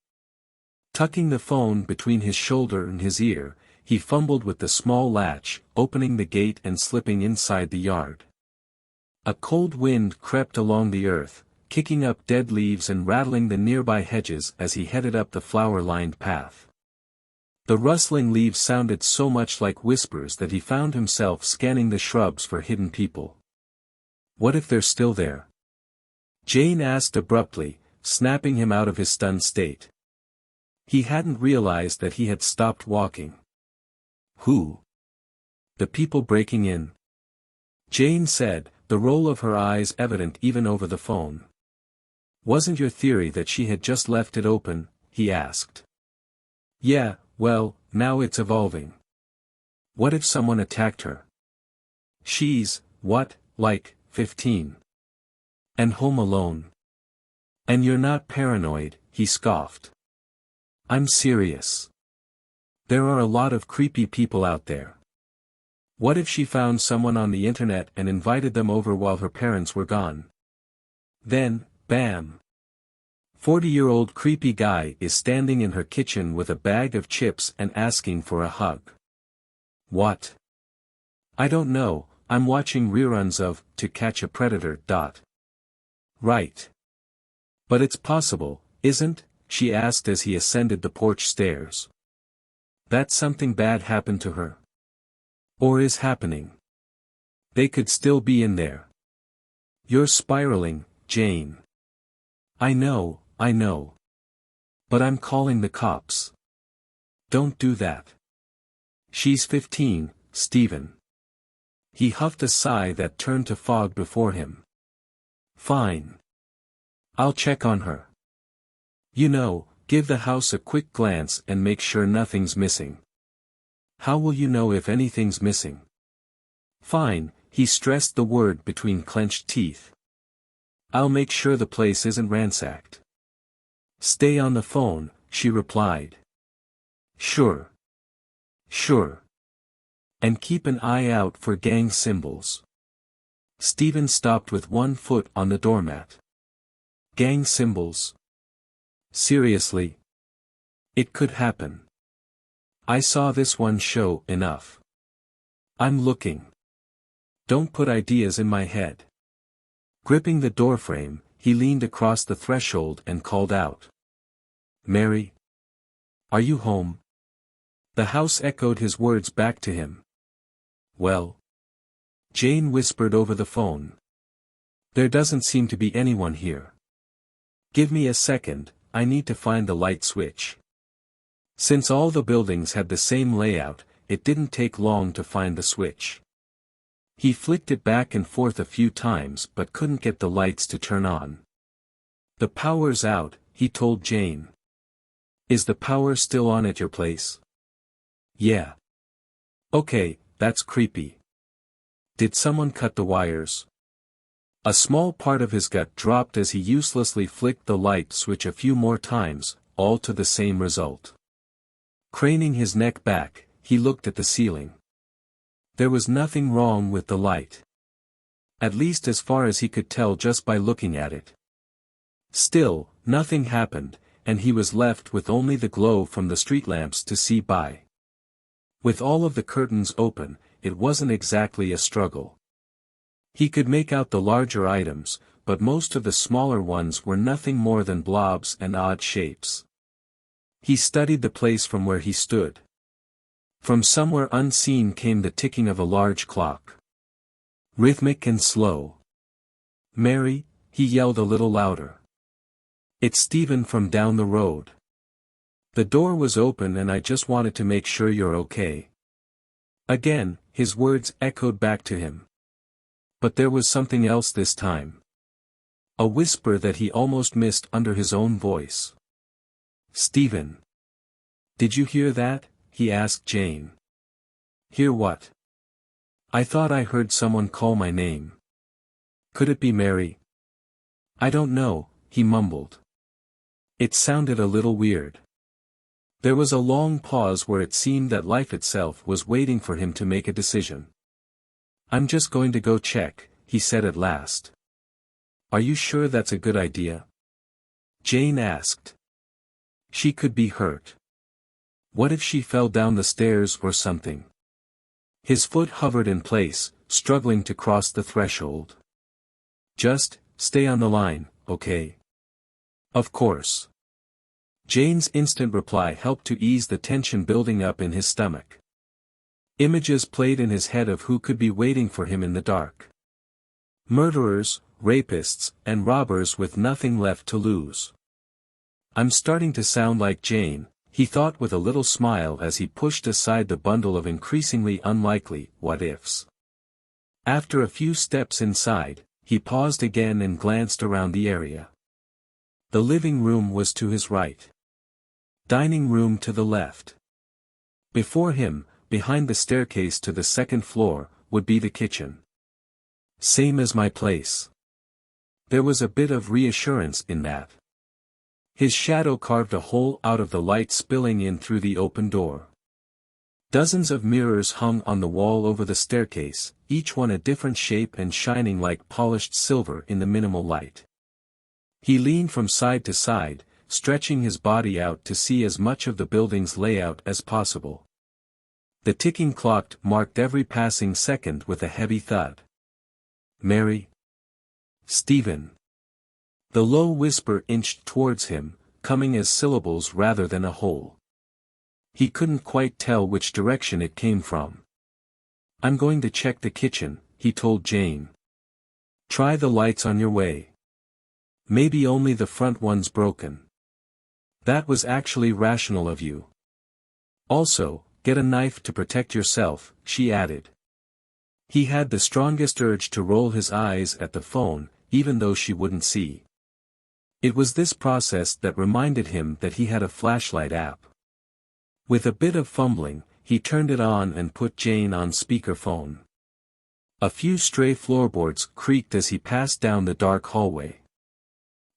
Tucking the phone between his shoulder and his ear, he fumbled with the small latch, opening the gate and slipping inside the yard. A cold wind crept along the earth, kicking up dead leaves and rattling the nearby hedges as he headed up the flower-lined path. The rustling leaves sounded so much like whispers that he found himself scanning the shrubs for hidden people. "What if they're still there?" Jane asked abruptly, snapping him out of his stunned state. He hadn't realized that he had stopped walking. "Who?" "The people breaking in," Jane said, the roll of her eyes evident even over the phone. "Wasn't your theory that she had just left it open?" he asked. "Yeah, well, now it's evolving. What if someone attacked her? She's, what, like, 15? And home alone? And you're not paranoid," he scoffed. "I'm serious. There are a lot of creepy people out there. What if she found someone on the internet and invited them over while her parents were gone? Then, bam! 40-year-old creepy guy is standing in her kitchen with a bag of chips and asking for a hug. What? I don't know, I'm watching reruns of To Catch a Predator. Right. But it's possible, isn't? She asked as he ascended the porch stairs. That something bad happened to her? Or is happening? They could still be in there. You're spiraling, Jane. I know. But I'm calling the cops. Don't do that. She's 15, Stephen. He huffed a sigh that turned to fog before him. Fine. I'll check on her. You know, give the house a quick glance and make sure nothing's missing. How will you know if anything's missing? Fine, he stressed the word between clenched teeth. I'll make sure the place isn't ransacked. Stay on the phone, she replied. Sure. And keep an eye out for gang symbols. Stephen stopped with one foot on the doormat. Gang symbols? Seriously? It could happen. I saw this one show enough. I'm looking. Don't put ideas in my head. Gripping the doorframe, he leaned across the threshold and called out. Mary? Are you home? The house echoed his words back to him. Well? Jane whispered over the phone. There doesn't seem to be anyone here. Give me a second, I need to find the light switch. Since all the buildings had the same layout, it didn't take long to find the switch. He flicked it back and forth a few times but couldn't get the lights to turn on. The power's out, he told Jane. Is the power still on at your place? Yeah. Okay, that's creepy. Did someone cut the wires? A small part of his gut dropped as he uselessly flicked the light switch a few more times, all to the same result. Craning his neck back, he looked at the ceiling. There was nothing wrong with the light. At least as far as he could tell just by looking at it. Still, nothing happened, and he was left with only the glow from the street lamps to see by. With all of the curtains open, it wasn't exactly a struggle. He could make out the larger items, but most of the smaller ones were nothing more than blobs and odd shapes. He studied the place from where he stood. From somewhere unseen came the ticking of a large clock. Rhythmic and slow. Mary, he yelled a little louder. It's Stephen from down the road. The door was open and I just wanted to make sure you're okay. Again, his words echoed back to him. But there was something else this time. A whisper that he almost missed under his own voice. Stephen. Did you hear that? He asked Jane. Hear what? I thought I heard someone call my name. Could it be Mary? I don't know, he mumbled. It sounded a little weird. There was a long pause where it seemed that life itself was waiting for him to make a decision. I'm just going to go check, he said at last. Are you sure that's a good idea? Jane asked. She could be hurt. What if she fell down the stairs or something? His foot hovered in place, struggling to cross the threshold. Just, stay on the line, okay? Of course. Jane's instant reply helped to ease the tension building up in his stomach. Images played in his head of who could be waiting for him in the dark. Murderers, rapists, and robbers with nothing left to lose. I'm starting to sound like Jane, he thought with a little smile as he pushed aside the bundle of increasingly unlikely what-ifs. After a few steps inside, he paused again and glanced around the area. The living room was to his right. Dining room to the left. Before him, behind the staircase to the second floor, would be the kitchen. Same as my place. There was a bit of reassurance in that. His shadow carved a hole out of the light spilling in through the open door. Dozens of mirrors hung on the wall over the staircase, each one a different shape and shining like polished silver in the minimal light. He leaned from side to side, stretching his body out to see as much of the building's layout as possible. The ticking clock marked every passing second with a heavy thud. Mary? Stephen. The low whisper inched towards him, coming as syllables rather than a whole. He couldn't quite tell which direction it came from. I'm going to check the kitchen, he told Jane. Try the lights on your way. Maybe only the front one's broken. That was actually rational of you. Also, get a knife to protect yourself, she added. He had the strongest urge to roll his eyes at the phone, even though she wouldn't see. It was this process that reminded him that he had a flashlight app. With a bit of fumbling, he turned it on and put Jane on speakerphone. A few stray floorboards creaked as he passed down the dark hallway.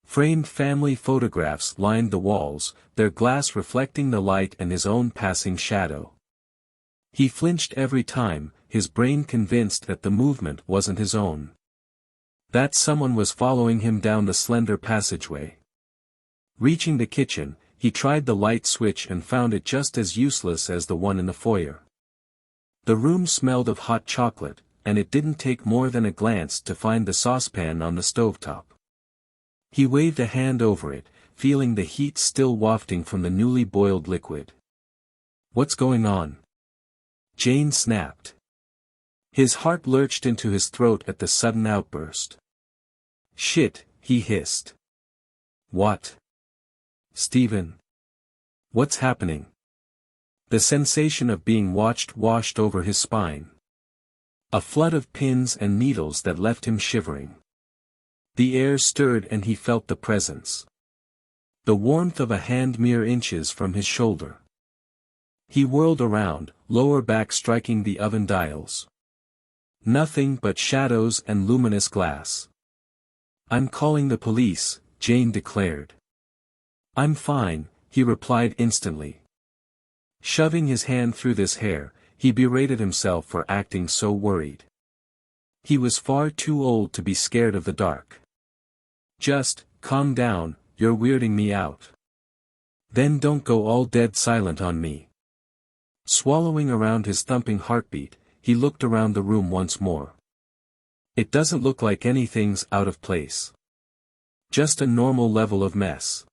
Framed family photographs lined the walls, their glass reflecting the light and his own passing shadow. He flinched every time, his brain convinced that the movement wasn't his own. That someone was following him down the slender passageway. Reaching the kitchen, he tried the light switch and found it just as useless as the one in the foyer. The room smelled of hot chocolate, and it didn't take more than a glance to find the saucepan on the stovetop. He waved a hand over it, feeling the heat still wafting from the newly boiled liquid. What's going on? Jane snapped. His heart lurched into his throat at the sudden outburst. "Shit," he hissed. "What? Steven? What's happening?" The sensation of being watched washed over his spine. A flood of pins and needles that left him shivering. The air stirred and he felt the presence. The warmth of a hand mere inches from his shoulder. He whirled around, lower back striking the oven dials. Nothing but shadows and luminous glass. "I'm calling the police," Jane declared. "I'm fine," he replied instantly. Shoving his hand through this hair, he berated himself for acting so worried. He was far too old to be scared of the dark. "Just, calm down, you're weirding me out. Then don't go all dead silent on me." Swallowing around his thumping heartbeat, he looked around the room once more. "It doesn't look like anything's out of place. Just a normal level of mess.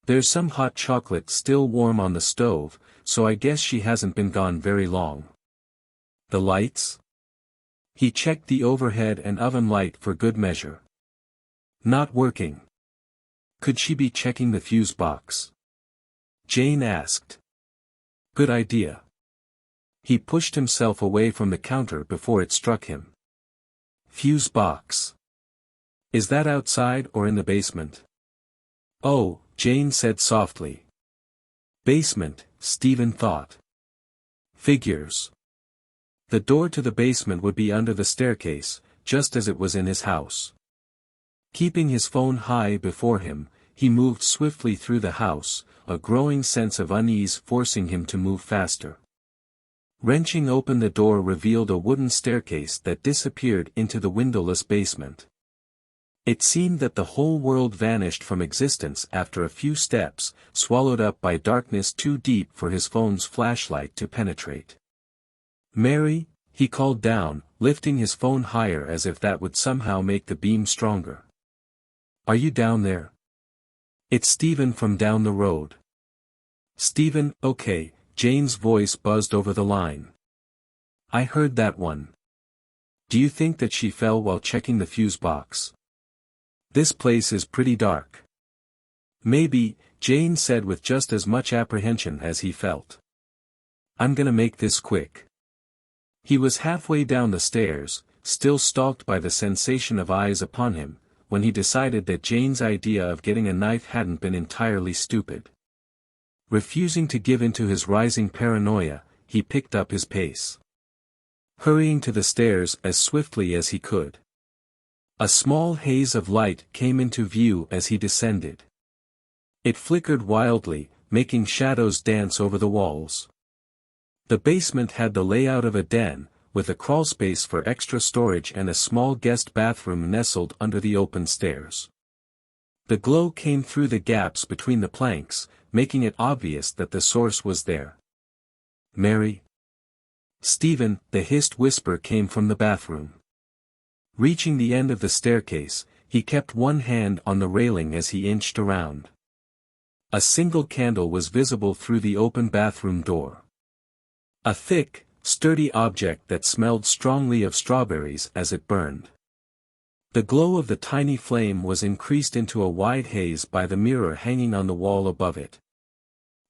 There's some hot chocolate still warm on the stove, so I guess she hasn't been gone very long. The lights?" He checked the overhead and oven light for good measure. "Not working. Could she be checking the fuse box?" Jane asked. "Good idea." He pushed himself away from the counter before it struck him. "Fuse box. Is that outside or in the basement?" "Oh," Jane said softly. "Basement," Steven thought. Figures. The door to the basement would be under the staircase, just as it was in his house. Keeping his phone high before him, he moved swiftly through the house, a growing sense of unease forcing him to move faster. Wrenching open the door revealed a wooden staircase that disappeared into the windowless basement. It seemed that the whole world vanished from existence after a few steps, swallowed up by darkness too deep for his phone's flashlight to penetrate. "Mary," he called down, lifting his phone higher as if that would somehow make the beam stronger. "Are you down there?" "It's Steven from down the road." "Steven, okay," Jane's voice buzzed over the line. "I heard that one. Do you think that she fell while checking the fuse box? This place is pretty dark." "Maybe," Jane said with just as much apprehension as he felt. "I'm gonna make this quick." He was halfway down the stairs, still stalked by the sensation of eyes upon him, when he decided that Jane's idea of getting a knife hadn't been entirely stupid. Refusing to give in to his rising paranoia, he picked up his pace. Hurrying to the stairs as swiftly as he could. A small haze of light came into view as he descended. It flickered wildly, making shadows dance over the walls. The basement had the layout of a den, with a crawlspace for extra storage and a small guest bathroom nestled under the open stairs. The glow came through the gaps between the planks, making it obvious that the source was there. "Mary?" "Steven," the hissed whisper came from the bathroom. Reaching the end of the staircase, he kept one hand on the railing as he inched around. A single candle was visible through the open bathroom door. A thick, sturdy object that smelled strongly of strawberries as it burned. The glow of the tiny flame was increased into a wide haze by the mirror hanging on the wall above it.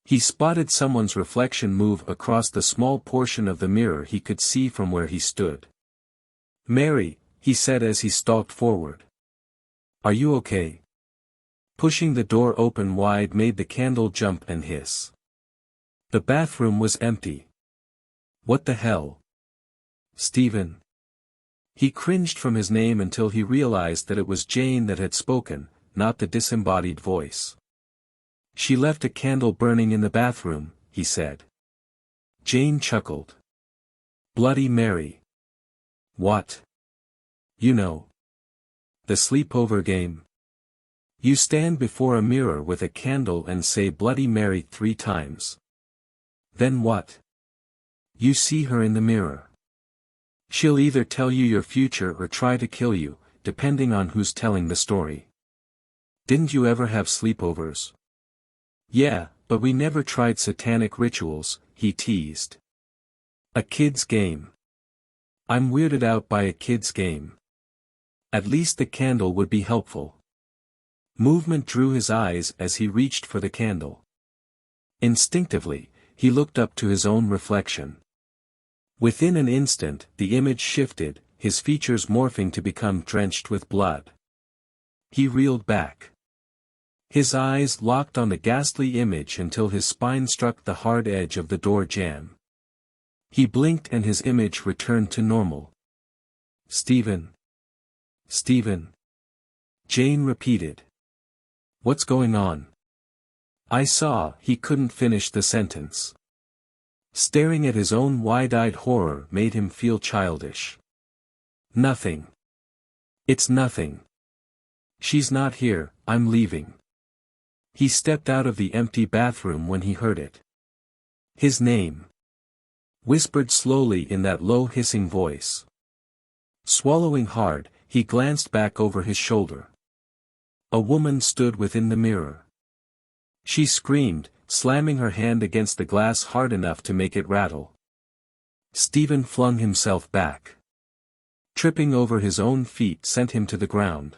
He spotted someone's reflection move across the small portion of the mirror he could see from where he stood. "Mary," he said as he stalked forward. "Are you okay?" Pushing the door open wide made the candle jump and hiss. The bathroom was empty. "What the hell? Steven?" He cringed from his name until he realized that it was Jane that had spoken, not the disembodied voice. "She left a candle burning in the bathroom," he said. Jane chuckled. "Bloody Mary. What? You know. The sleepover game. You stand before a mirror with a candle and say Bloody Mary 3 times. Then what? You see her in the mirror. She'll either tell you your future or try to kill you, depending on who's telling the story. Didn't you ever have sleepovers?" "Yeah, but we never tried satanic rituals," he teased. "A kid's game. I'm weirded out by a kid's game. At least the candle would be helpful. Movement drew his eyes as he reached for the candle. Instinctively, he looked up to his own reflection. Within an instant, the image shifted, his features morphing to become drenched with blood. He reeled back. His eyes locked on the ghastly image until his spine struck the hard edge of the door jamb. He blinked and his image returned to normal. "Stephen. Stephen." Jane repeated. "What's going on?" I saw. He couldn't finish the sentence. Staring at his own wide-eyed horror made him feel childish. "Nothing. It's nothing. She's not here, I'm leaving." He stepped out of the empty bathroom when he heard it. His name. Whispered slowly in that low hissing voice. Swallowing hard, he glanced back over his shoulder. A woman stood within the mirror. She screamed, slamming her hand against the glass hard enough to make it rattle. Stephen flung himself back. Tripping over his own feet sent him to the ground.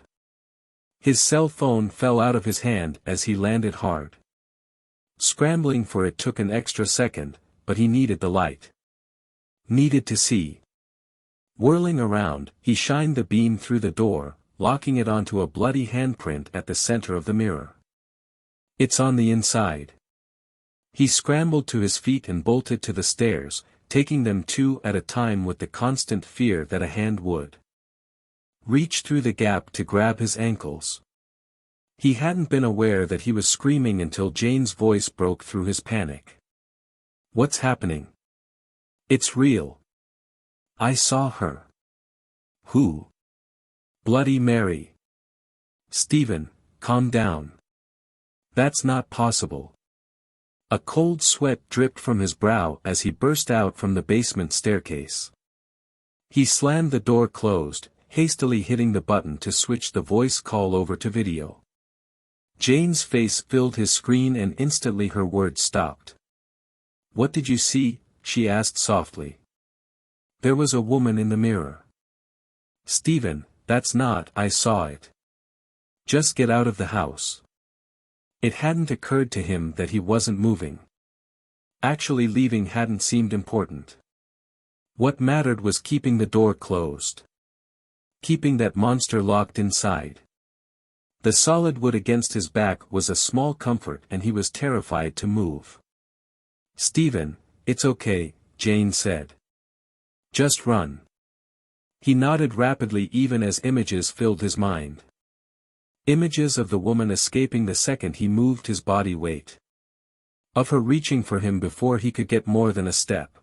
His cell phone fell out of his hand as he landed hard. Scrambling for it took an extra second, but he needed the light. Needed to see. Whirling around, he shined the beam through the door, locking it onto a bloody handprint at the center of the mirror. "It's on the inside." He scrambled to his feet and bolted to the stairs, taking them two at a time with the constant fear that a hand would reach through the gap to grab his ankles. He hadn't been aware that he was screaming until Jane's voice broke through his panic. "What's happening?" "It's real. I saw her." "Who?" "Bloody Mary." "Stephen, calm down. That's not possible." A cold sweat dripped from his brow as he burst out from the basement staircase. He slammed the door closed, hastily hitting the button to switch the voice call over to video. Jane's face filled his screen and instantly her words stopped. "What did you see?" she asked softly. "There was a woman in the mirror." "Stephen, that's not." "I saw it. Just get out of the house." It hadn't occurred to him that he wasn't moving. Actually leaving hadn't seemed important. What mattered was keeping the door closed. Keeping that monster locked inside. The solid wood against his back was a small comfort and he was terrified to move. "Stephen, it's okay," Jane said. "Just run." He nodded rapidly even as images filled his mind. Images of the woman escaping the second he moved his body weight. Of her reaching for him before he could get more than a step.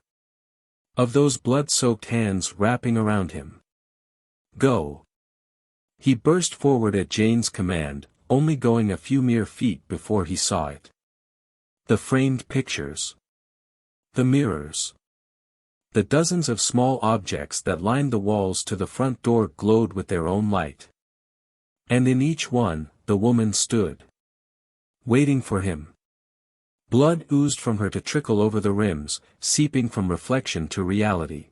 Of those blood-soaked hands wrapping around him. "Go." He burst forward at Jane's command, only going a few mere feet before he saw it. The framed pictures. The mirrors. The dozens of small objects that lined the walls to the front door glowed with their own light. And in each one, the woman stood. Waiting for him. Blood oozed from her to trickle over the rims, seeping from reflection to reality.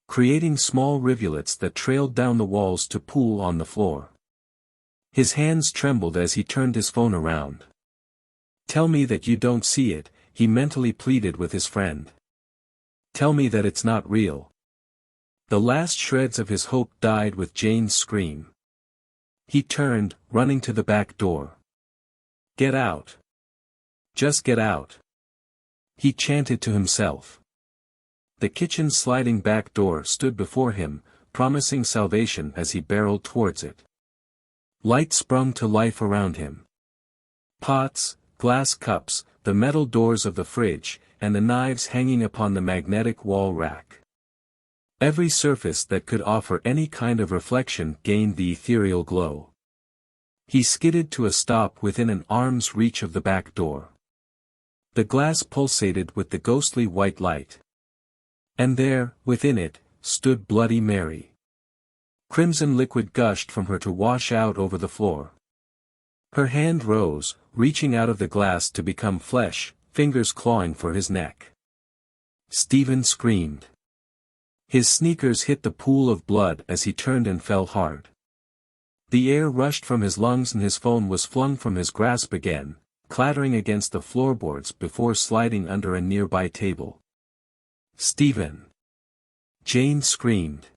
Creating small rivulets that trailed down the walls to pool on the floor. His hands trembled as he turned his phone around. "Tell me that you don't see it," he mentally pleaded with his friend. "Tell me that it's not real." The last shreds of his hope died with Jane's scream. He turned, running to the back door. "Get out. Just get out," he chanted to himself. The kitchen's sliding back door stood before him, promising salvation as he barreled towards it. Light sprung to life around him. Pots, glass cups, the metal doors of the fridge, and the knives hanging upon the magnetic wall rack. Every surface that could offer any kind of reflection gained the ethereal glow. He skidded to a stop within an arm's reach of the back door. The glass pulsated with the ghostly white light. And there, within it, stood Bloody Mary. Crimson liquid gushed from her to wash out over the floor. Her hand rose, reaching out of the glass to become flesh, fingers clawing for his neck. Stephen screamed. His sneakers hit the pool of blood as he turned and fell hard. The air rushed from his lungs and his phone was flung from his grasp again, clattering against the floorboards before sliding under a nearby table. "Stephen!" Jane screamed.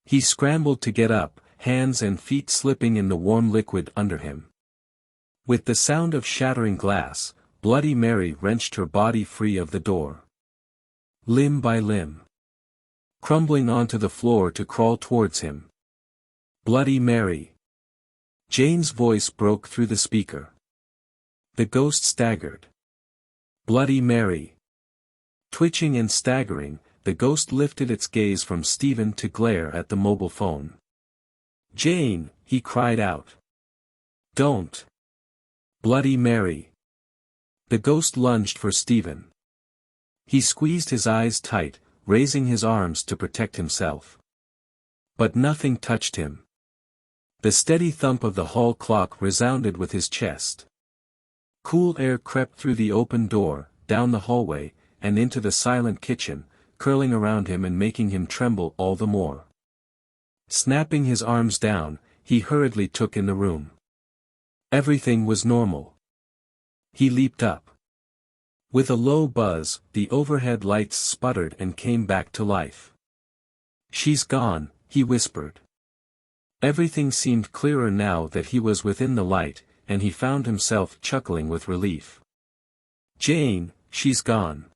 He scrambled to get up, hands and feet slipping in the warm liquid under him. With the sound of shattering glass, Bloody Mary wrenched her body free of the door. Limb by limb. Crumbling onto the floor to crawl towards him. "Bloody Mary!" Jane's voice broke through the speaker. The ghost staggered. "Bloody Mary!" Twitching and staggering, the ghost lifted its gaze from Stephen to glare at the mobile phone. "Jane!" he cried out. "Don't! Bloody Mary!" The ghost lunged for Stephen. He squeezed his eyes tight, raising his arms to protect himself. But nothing touched him. The steady thump of the hall clock resounded with his chest. Cool air crept through the open door, down the hallway, and into the silent kitchen, curling around him and making him tremble all the more. Snapping his arms down, he hurriedly took in the room. Everything was normal. He leaped up. With a low buzz, the overhead lights sputtered and came back to life. "She's gone," he whispered. Everything seemed clearer now that he was within the light, and he found himself chuckling with relief. "Jane, she's gone."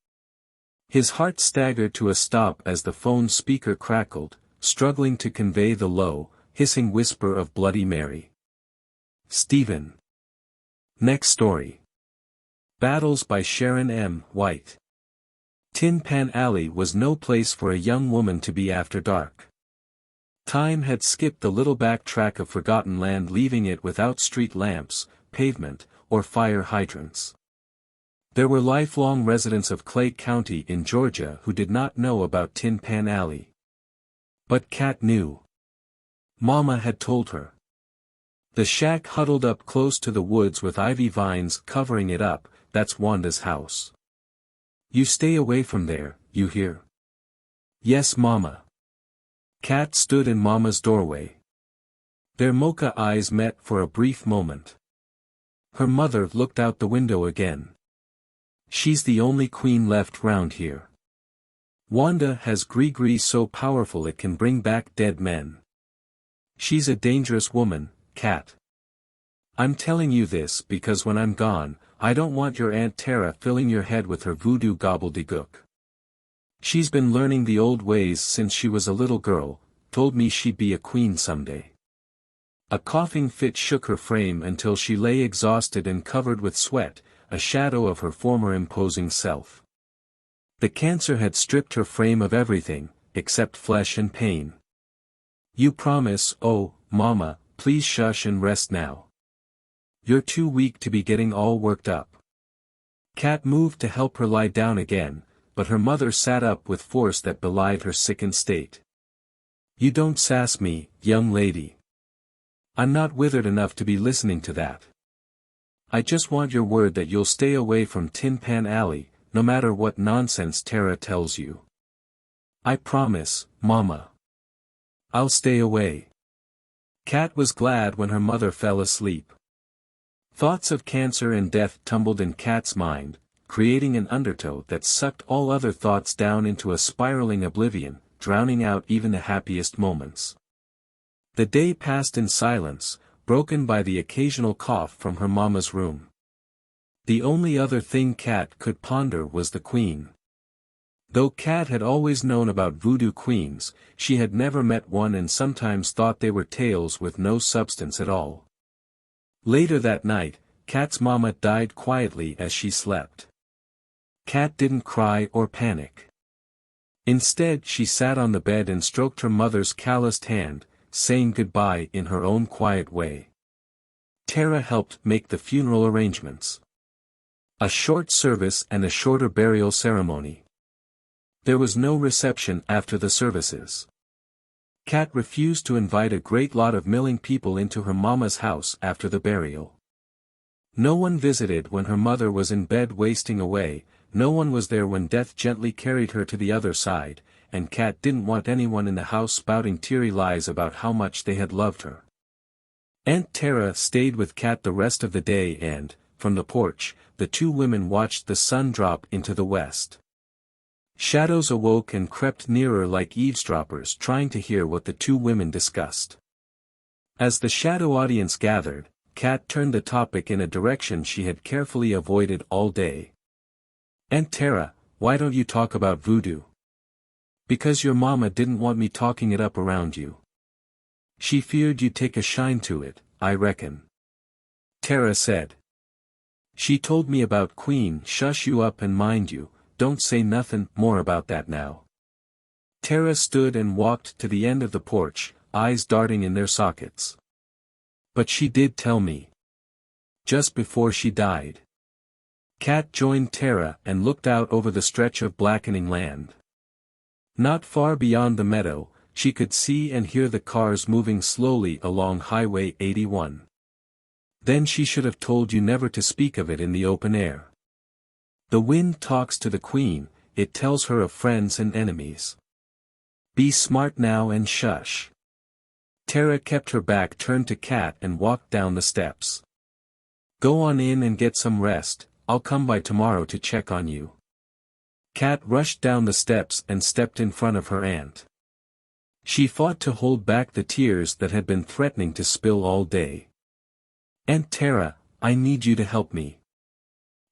His heart staggered to a stop as the phone speaker crackled, struggling to convey the low, hissing whisper of Bloody Mary. Stephen. Next story. Battles by Sharon M. White. Tin Pan Alley was no place for a young woman to be after dark. Time had skipped the little back track of forgotten land, leaving it without street lamps, pavement, or fire hydrants. There were lifelong residents of Clay County in Georgia who did not know about Tin Pan Alley. But Kat knew. Mama had told her. The shack huddled up close to the woods with ivy vines covering it up, that's Wanda's house. "You stay away from there, you hear?" "Yes, Mama." Kat stood in Mama's doorway. Their mocha eyes met for a brief moment. Her mother looked out the window again. "She's the only queen left round here. Wanda has gree so powerful it can bring back dead men. She's a dangerous woman, Kat. I'm telling you this because when I'm gone, I don't want your Aunt Tara filling your head with her voodoo gobbledygook. She's been learning the old ways since she was a little girl, told me she'd be a queen someday." A coughing fit shook her frame until she lay exhausted and covered with sweat, a shadow of her former imposing self. The cancer had stripped her frame of everything, except flesh and pain. "You promise, oh, Mama, please shush and rest now. You're too weak to be getting all worked up." Kat moved to help her lie down again, but her mother sat up with force that belied her sickened state. "You don't sass me, young lady. I'm not withered enough to be listening to that. I just want your word that you'll stay away from Tin Pan Alley, no matter what nonsense Tara tells you." "I promise, Mama. I'll stay away." Kat was glad when her mother fell asleep. Thoughts of cancer and death tumbled in Kat's mind, creating an undertow that sucked all other thoughts down into a spiraling oblivion, drowning out even the happiest moments. The day passed in silence, broken by the occasional cough from her mama's room. The only other thing Kat could ponder was the queen. Though Kat had always known about voodoo queens, she had never met one and sometimes thought they were tales with no substance at all. Later that night, Kat's mama died quietly as she slept. Kat didn't cry or panic. Instead she sat on the bed and stroked her mother's calloused hand, saying goodbye in her own quiet way. Tara helped make the funeral arrangements. A short service and a shorter burial ceremony. There was no reception after the services. Kat refused to invite a great lot of milling people into her mama's house after the burial. No one visited when her mother was in bed wasting away, no one was there when death gently carried her to the other side, and Kat didn't want anyone in the house spouting teary lies about how much they had loved her. Aunt Tara stayed with Kat the rest of the day and, from the porch, the two women watched the sun drop into the west. Shadows awoke and crept nearer like eavesdroppers trying to hear what the two women discussed. As the shadow audience gathered, Kat turned the topic in a direction she had carefully avoided all day. "Aunt Tara, why don't you talk about voodoo?" "Because your mama didn't want me talking it up around you. She feared you'd take a shine to it, I reckon," Tara said. "She told me about Queen shush you up and mind you, don't say nothin' more about that now." Tara stood and walked to the end of the porch, eyes darting in their sockets. "But she did tell me. Just before she died." Kat joined Tara and looked out over the stretch of blackening land. Not far beyond the meadow, she could see and hear the cars moving slowly along Highway 81. "Then she should have told you never to speak of it in the open air. The wind talks to the Queen, it tells her of friends and enemies. Be smart now and shush." Tara kept her back turned to Kat and walked down the steps. "Go on in and get some rest, I'll come by tomorrow to check on you." Kat rushed down the steps and stepped in front of her aunt. She fought to hold back the tears that had been threatening to spill all day. "Aunt Tara, I need you to help me.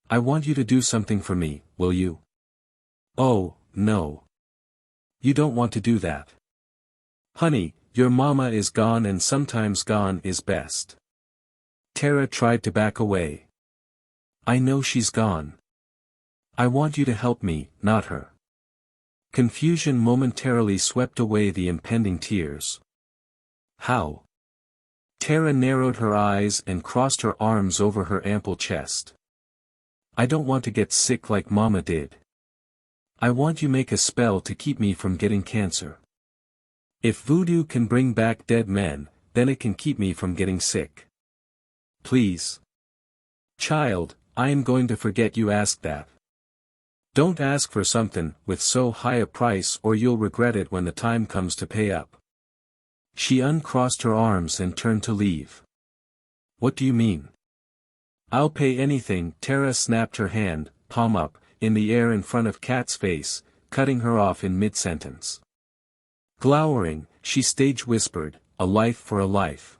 I want you to do something for me, will you?" "Oh, no. You don't want to do that. Honey, your mama is gone and sometimes gone is best." Tara tried to back away. "I know she's gone. I want you to help me, not her." Confusion momentarily swept away the impending tears. "How?" Tara narrowed her eyes and crossed her arms over her ample chest. "I don't want to get sick like Mama did. I want you make a spell to keep me from getting cancer. If voodoo can bring back dead men, then it can keep me from getting sick. Please. Child, I am going to forget you asked that. Don't ask for something with so high a price or you'll regret it when the time comes to pay up." She uncrossed her arms and turned to leave. "What do you mean?" "I'll pay anything." Tara snapped her hand, palm up, in the air in front of Kat's face, cutting her off in mid-sentence. Glowering, she stage whispered, "A life for a life.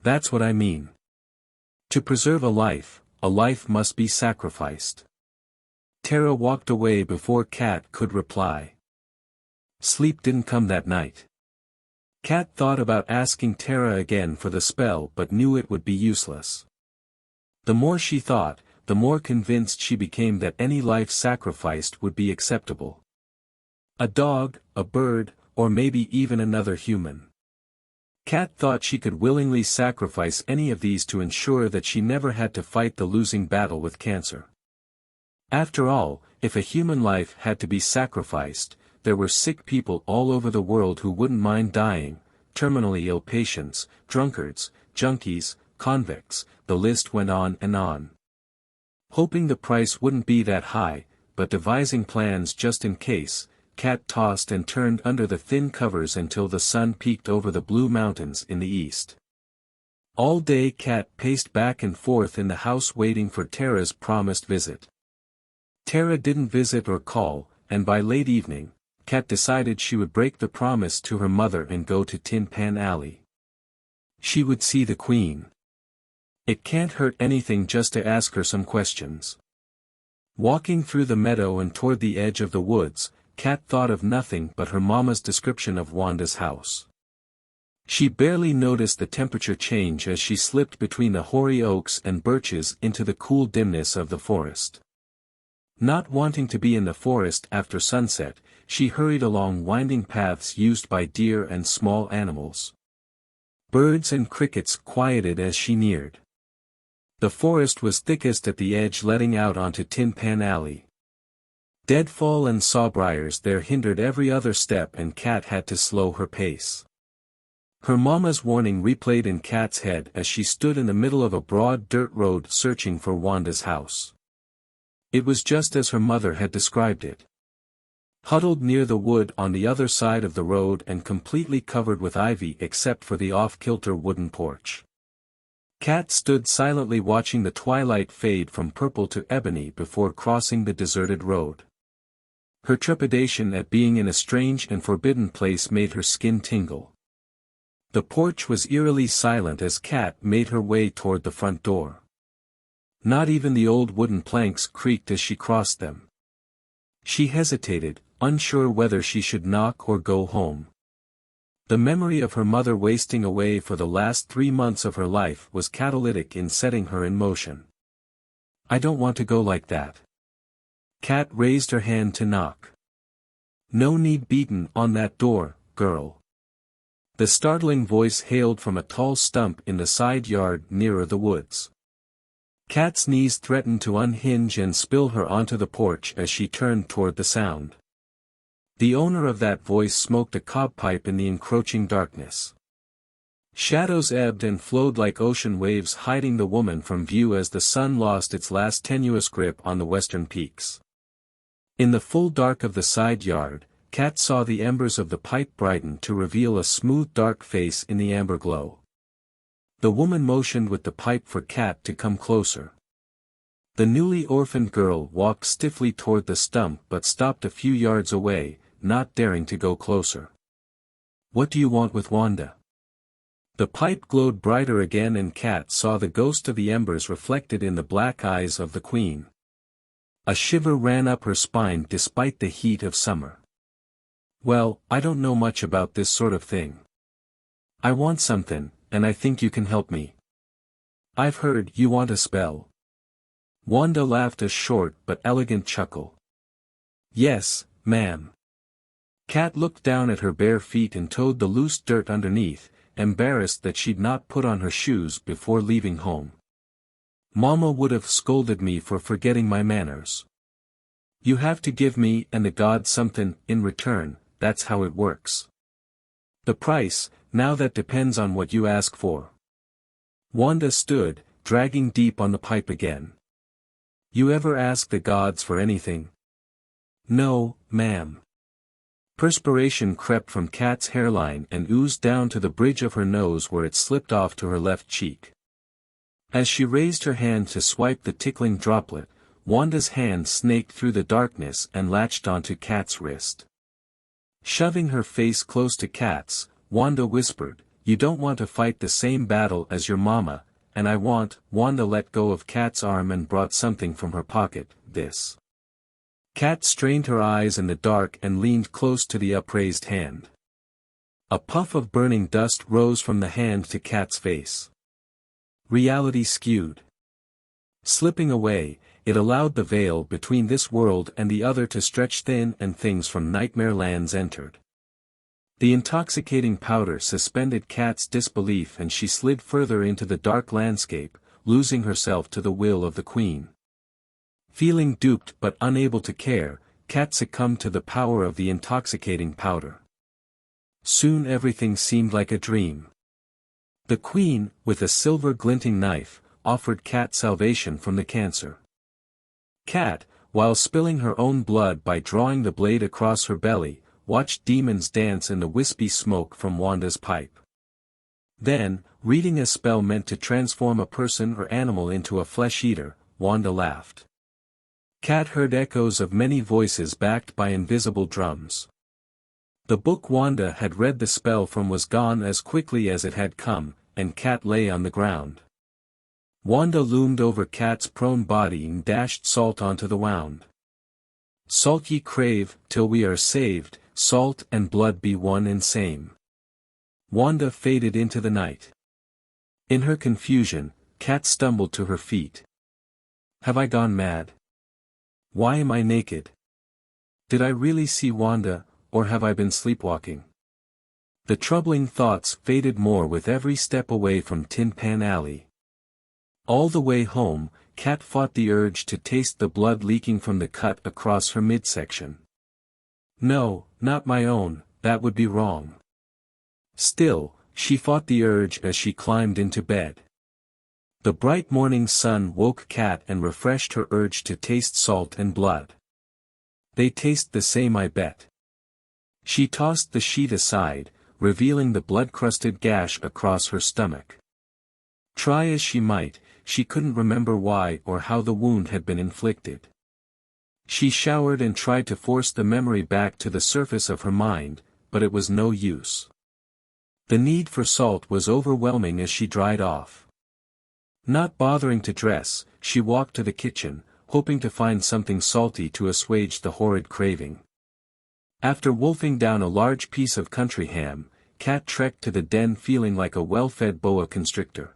That's what I mean. To preserve a life must be sacrificed." Tara walked away before Kat could reply. Sleep didn't come that night. Kat thought about asking Tara again for the spell but knew it would be useless. The more she thought, the more convinced she became that any life sacrificed would be acceptable. A dog, a bird, or maybe even another human. Kat thought she could willingly sacrifice any of these to ensure that she never had to fight the losing battle with cancer. After all, if a human life had to be sacrificed, there were sick people all over the world who wouldn't mind dying, terminally ill patients, drunkards, junkies, convicts, the list went on and on. Hoping the price wouldn't be that high, but devising plans just in case, Kat tossed and turned under the thin covers until the sun peeked over the blue mountains in the east. All day Kat paced back and forth in the house waiting for Tara's promised visit. Tara didn't visit or call, and by late evening, Kat decided she would break the promise to her mother and go to Tin Pan Alley. She would see the Queen. It can't hurt anything just to ask her some questions. Walking through the meadow and toward the edge of the woods, Kat thought of nothing but her mama's description of Wanda's house. She barely noticed the temperature change as she slipped between the hoary oaks and birches into the cool dimness of the forest. Not wanting to be in the forest after sunset, she hurried along winding paths used by deer and small animals. Birds and crickets quieted as she neared. The forest was thickest at the edge letting out onto Tin Pan Alley. Deadfall and sawbriars there hindered every other step and Kat had to slow her pace. Her mama's warning replayed in Kat's head as she stood in the middle of a broad dirt road searching for Wanda's house. It was just as her mother had described it. huddled near the wood on the other side of the road and completely covered with ivy except for the off-kilter wooden porch. Kat stood silently watching the twilight fade from purple to ebony before crossing the deserted road. Her trepidation at being in a strange and forbidden place made her skin tingle. The porch was eerily silent as Kat made her way toward the front door. Not even the old wooden planks creaked as she crossed them. She hesitated, unsure whether she should knock or go home. The memory of her mother wasting away for the last 3 months of her life was catalytic in setting her in motion. "I don't want to go like that." Kat raised her hand to knock. "No need beatin' on that door, girl." The startling voice hailed from a tall stump in the side yard nearer the woods. Kat's knees threatened to unhinge and spill her onto the porch as she turned toward the sound. The owner of that voice smoked a cob pipe in the encroaching darkness. Shadows ebbed and flowed like ocean waves, hiding the woman from view as the sun lost its last tenuous grip on the western peaks. In the full dark of the side yard, Kat saw the embers of the pipe brighten to reveal a smooth dark face in the amber glow. The woman motioned with the pipe for Kat to come closer. The newly orphaned girl walked stiffly toward the stump but stopped a few yards away, not daring to go closer. "What do you want with Wanda?" The pipe glowed brighter again and Kat saw the ghost of the embers reflected in the black eyes of the queen. A shiver ran up her spine despite the heat of summer. "Well, I don't know much about this sort of thing. I want something, and I think you can help me. I've heard you want a spell." Wanda laughed a short but elegant chuckle. "Yes, ma'am." Kat looked down at her bare feet and toed the loose dirt underneath, embarrassed that she'd not put on her shoes before leaving home. "Mama would have scolded me for forgetting my manners. You have to give me and the gods something in return, that's how it works. The price, now that depends on what you ask for." Wanda stood, dragging deep on the pipe again. "You ever ask the gods for anything?" "No, ma'am." Perspiration crept from Kat's hairline and oozed down to the bridge of her nose where it slipped off to her left cheek. As she raised her hand to swipe the tickling droplet, Wanda's hand snaked through the darkness and latched onto Kat's wrist. Shoving her face close to Kat's, Wanda whispered, "You don't want to fight the same battle as your mama, and I want." Wanda let go of Kat's arm and brought something from her pocket, "This." Kat strained her eyes in the dark and leaned close to the upraised hand. A puff of burning dust rose from the hand to Kat's face. Reality skewed. Slipping away, it allowed the veil between this world and the other to stretch thin and things from nightmare lands entered. The intoxicating powder suspended Kat's disbelief and she slid further into the dark landscape, losing herself to the will of the queen. Feeling duped but unable to care, Kat succumbed to the power of the intoxicating powder. Soon everything seemed like a dream. The queen, with a silver glinting knife, offered Kat salvation from the cancer. Kat, while spilling her own blood by drawing the blade across her belly, watched demons dance in the wispy smoke from Wanda's pipe. Then, reading a spell meant to transform a person or animal into a flesh-eater, Wanda laughed. Kat heard echoes of many voices backed by invisible drums. The book Wanda had read the spell from was gone as quickly as it had come, and Kat lay on the ground. Wanda loomed over Kat's prone body and dashed salt onto the wound. "Salt ye crave, till we are saved, salt and blood be one and same." Wanda faded into the night. In her confusion, Kat stumbled to her feet. "Have I gone mad? Why am I naked? Did I really see Wanda, or have I been sleepwalking?" The troubling thoughts faded more with every step away from Tin Pan Alley. All the way home, Kat fought the urge to taste the blood leaking from the cut across her midsection. No, not my own, that would be wrong. Still, she fought the urge as she climbed into bed. The bright morning sun woke Kat and refreshed her urge to taste salt and blood. They taste the same, I bet. She tossed the sheet aside, revealing the blood-crusted gash across her stomach. Try as she might, she couldn't remember why or how the wound had been inflicted. She showered and tried to force the memory back to the surface of her mind, but it was no use. The need for salt was overwhelming as she dried off. Not bothering to dress, she walked to the kitchen, hoping to find something salty to assuage the horrid craving. After wolfing down a large piece of country ham, Kat trekked to the den feeling like a well-fed boa constrictor.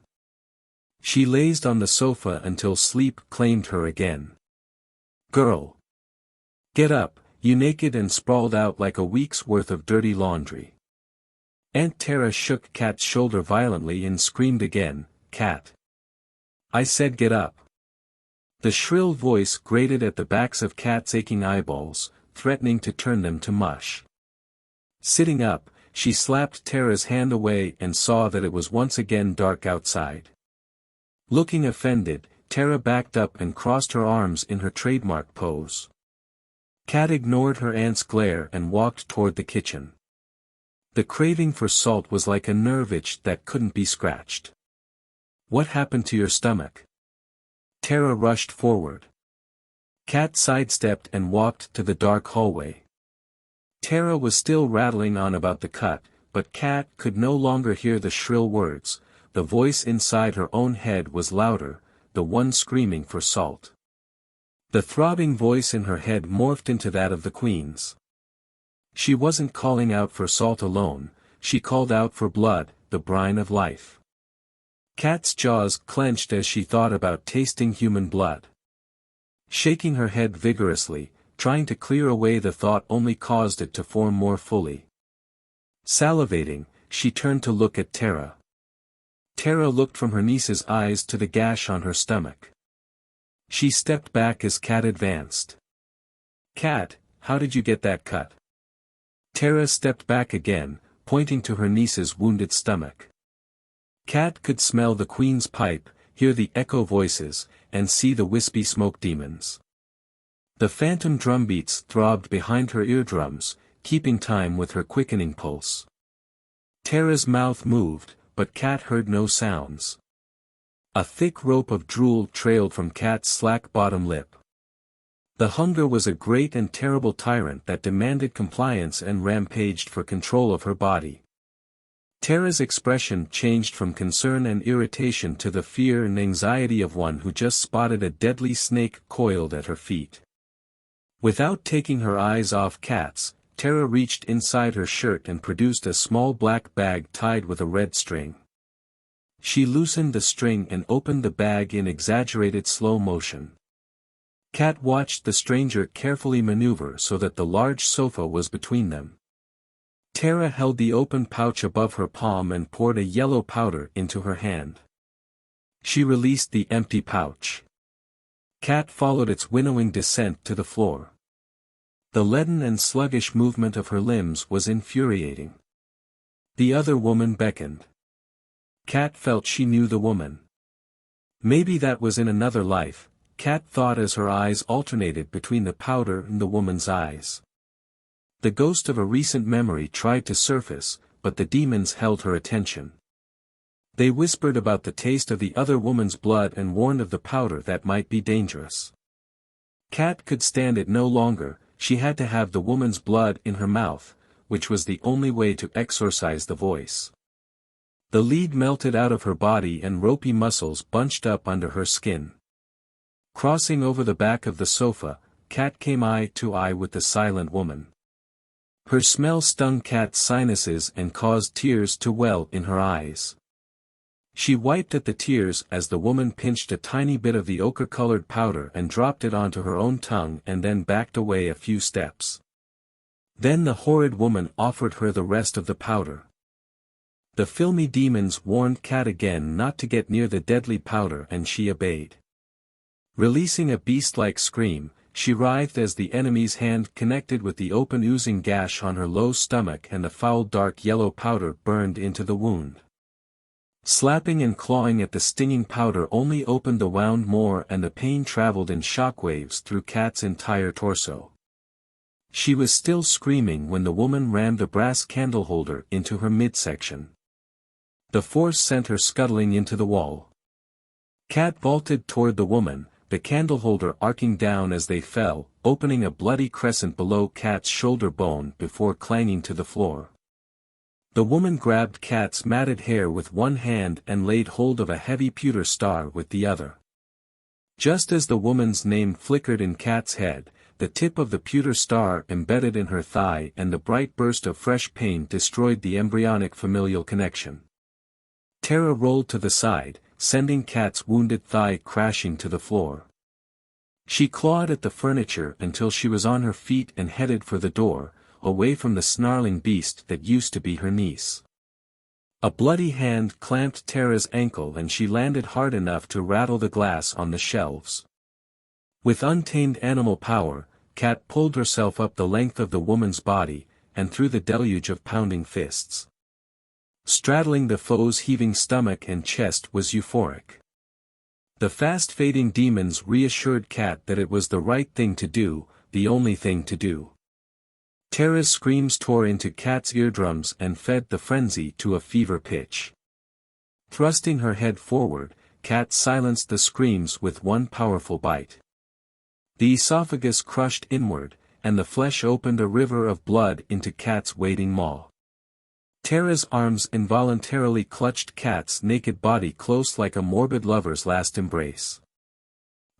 She lazed on the sofa until sleep claimed her again. Girl! Get up, you naked and sprawled out like a week's worth of dirty laundry. Aunt Tara shook Kat's shoulder violently and screamed again, Kat! I said get up. The shrill voice grated at the backs of Kat's aching eyeballs, threatening to turn them to mush. Sitting up, she slapped Tara's hand away and saw that it was once again dark outside. Looking offended, Tara backed up and crossed her arms in her trademark pose. Kat ignored her aunt's glare and walked toward the kitchen. The craving for salt was like a nerve itch that couldn't be scratched. What happened to your stomach? Tara rushed forward. Kat sidestepped and walked to the dark hallway. Tara was still rattling on about the cut, but Kat could no longer hear the shrill words. The voice inside her own head was louder, the one screaming for salt. The throbbing voice in her head morphed into that of the Queen's. She wasn't calling out for salt alone, she called out for blood, the brine of life. Kat's jaws clenched as she thought about tasting human blood. Shaking her head vigorously, trying to clear away the thought only caused it to form more fully. Salivating, she turned to look at Tara. Tara looked from her niece's eyes to the gash on her stomach. She stepped back as Kat advanced. Kat, how did you get that cut? Tara stepped back again, pointing to her niece's wounded stomach. Kat could smell the Queen's pipe, hear the echo voices, and see the wispy smoke demons. The phantom drumbeats throbbed behind her eardrums, keeping time with her quickening pulse. Tara's mouth moved, but Kat heard no sounds. A thick rope of drool trailed from Kat's slack bottom lip. The hunger was a great and terrible tyrant that demanded compliance and rampaged for control of her body. Tara's expression changed from concern and irritation to the fear and anxiety of one who just spotted a deadly snake coiled at her feet. Without taking her eyes off Kat's, Tara reached inside her shirt and produced a small black bag tied with a red string. She loosened the string and opened the bag in exaggerated slow motion. Kat watched the stranger carefully maneuver so that the large sofa was between them. Tara held the open pouch above her palm and poured a yellow powder into her hand. She released the empty pouch. Kat followed its winnowing descent to the floor. The leaden and sluggish movement of her limbs was infuriating. The other woman beckoned. Kat felt she knew the woman. Maybe that was in another life, Kat thought as her eyes alternated between the powder and the woman's eyes. The ghost of a recent memory tried to surface, but the demons held her attention. They whispered about the taste of the other woman's blood and warned of the powder that might be dangerous. Kat could stand it no longer, she had to have the woman's blood in her mouth, which was the only way to exorcise the voice. The lead melted out of her body and ropey muscles bunched up under her skin. Crossing over the back of the sofa, Kat came eye to eye with the silent woman. Her smell stung Kat's sinuses and caused tears to well in her eyes. She wiped at the tears as the woman pinched a tiny bit of the ochre-colored powder and dropped it onto her own tongue and then backed away a few steps. Then the horrid woman offered her the rest of the powder. The filmy demons warned Kat again not to get near the deadly powder and she obeyed. Releasing a beast-like scream, she writhed as the enemy's hand connected with the open oozing gash on her low stomach and the foul dark yellow powder burned into the wound. Slapping and clawing at the stinging powder only opened the wound more and the pain traveled in shockwaves through Kat's entire torso. She was still screaming when the woman rammed a brass candle holder into her midsection. The force sent her scuttling into the wall. Kat vaulted toward the woman, the candle holder arcing down as they fell, opening a bloody crescent below Kat's shoulder bone before clanging to the floor. The woman grabbed Kat's matted hair with one hand and laid hold of a heavy pewter star with the other. Just as the woman's name flickered in Kat's head, the tip of the pewter star embedded in her thigh and the bright burst of fresh pain destroyed the embryonic familial connection. Tara rolled to the side, sending Kat's wounded thigh crashing to the floor. She clawed at the furniture until she was on her feet and headed for the door, away from the snarling beast that used to be her niece. A bloody hand clamped Tara's ankle and she landed hard enough to rattle the glass on the shelves. With untamed animal power, Kat pulled herself up the length of the woman's body, and through the deluge of pounding fists. Straddling the foe's heaving stomach and chest was euphoric. The fast-fading demons reassured Kat that it was the right thing to do, the only thing to do. Tara's screams tore into Kat's eardrums and fed the frenzy to a fever pitch. Thrusting her head forward, Kat silenced the screams with one powerful bite. The esophagus crushed inward, and the flesh opened a river of blood into Kat's waiting maw. Tara's arms involuntarily clutched Kat's naked body close like a morbid lover's last embrace.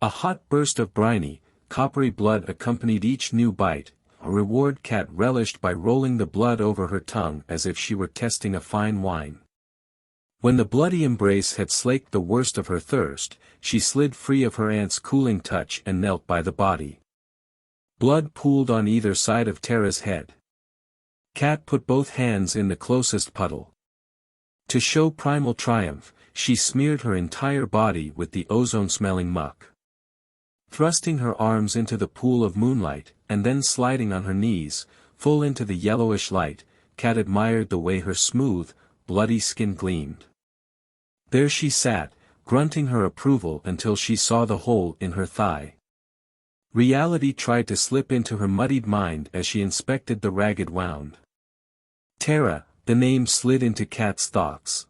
A hot burst of briny, coppery blood accompanied each new bite, a reward Kat relished by rolling the blood over her tongue as if she were testing a fine wine. When the bloody embrace had slaked the worst of her thirst, she slid free of her aunt's cooling touch and knelt by the body. Blood pooled on either side of Tara's head. Kat put both hands in the closest puddle. To show primal triumph, she smeared her entire body with the ozone-smelling muck. Thrusting her arms into the pool of moonlight, and then sliding on her knees, full into the yellowish light, Kat admired the way her smooth, bloody skin gleamed. There she sat, grunting her approval until she saw the hole in her thigh. Reality tried to slip into her muddied mind as she inspected the ragged wound. Tara, the name slid into Kat's thoughts.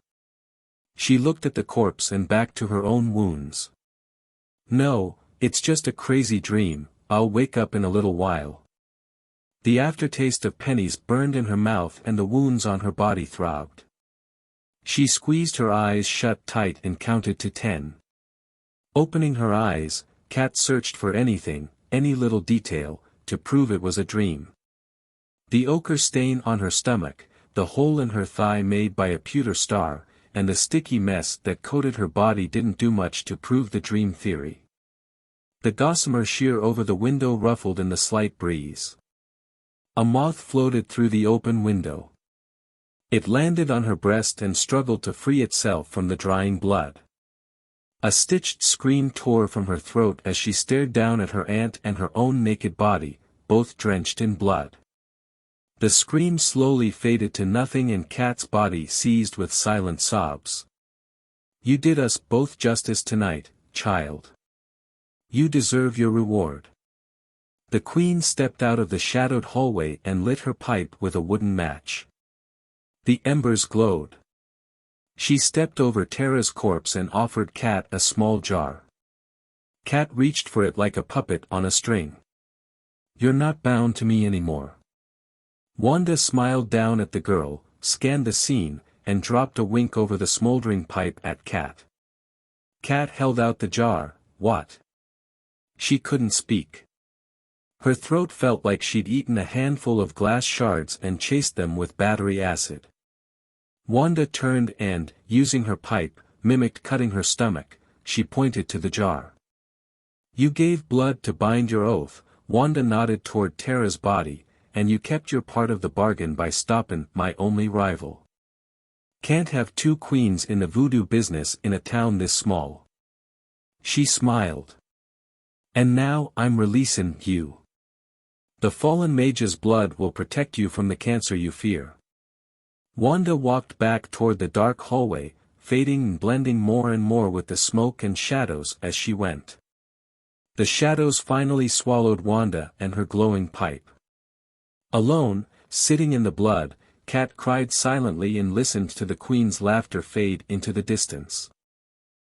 She looked at the corpse and back to her own wounds. No, it's just a crazy dream, I'll wake up in a little while. The aftertaste of pennies burned in her mouth and the wounds on her body throbbed. She squeezed her eyes shut tight and counted to 10. Opening her eyes, Kat searched for anything, any little detail, to prove it was a dream. The ochre stain on her stomach, the hole in her thigh made by a pewter star, and the sticky mess that coated her body didn't do much to prove the dream theory. The gossamer sheer over the window ruffled in the slight breeze. A moth floated through the open window. It landed on her breast and struggled to free itself from the drying blood. A stitched scream tore from her throat as she stared down at her aunt and her own naked body, both drenched in blood. The scream slowly faded to nothing and Kat's body seized with silent sobs. You did us both justice tonight, child. You deserve your reward. The queen stepped out of the shadowed hallway and lit her pipe with a wooden match. The embers glowed. She stepped over Tara's corpse and offered Kat a small jar. Kat reached for it like a puppet on a string. You're not bound to me anymore. Wanda smiled down at the girl, scanned the scene, and dropped a wink over the smoldering pipe at Kat. Kat held out the jar. What? She couldn't speak. Her throat felt like she'd eaten a handful of glass shards and chased them with battery acid. Wanda turned and, using her pipe, mimicked cutting her stomach. She pointed to the jar. You gave blood to bind your oath. Wanda nodded toward Tara's body, and you kept your part of the bargain by stoppin' my only rival. Can't have two queens in the voodoo business in a town this small. She smiled. And now I'm releasin' you. The fallen mage's blood will protect you from the cancer you fear. Wanda walked back toward the dark hallway, fading and blending more and more with the smoke and shadows as she went. The shadows finally swallowed Wanda and her glowing pipe. Alone, sitting in the blood, Cat cried silently and listened to the queen's laughter fade into the distance.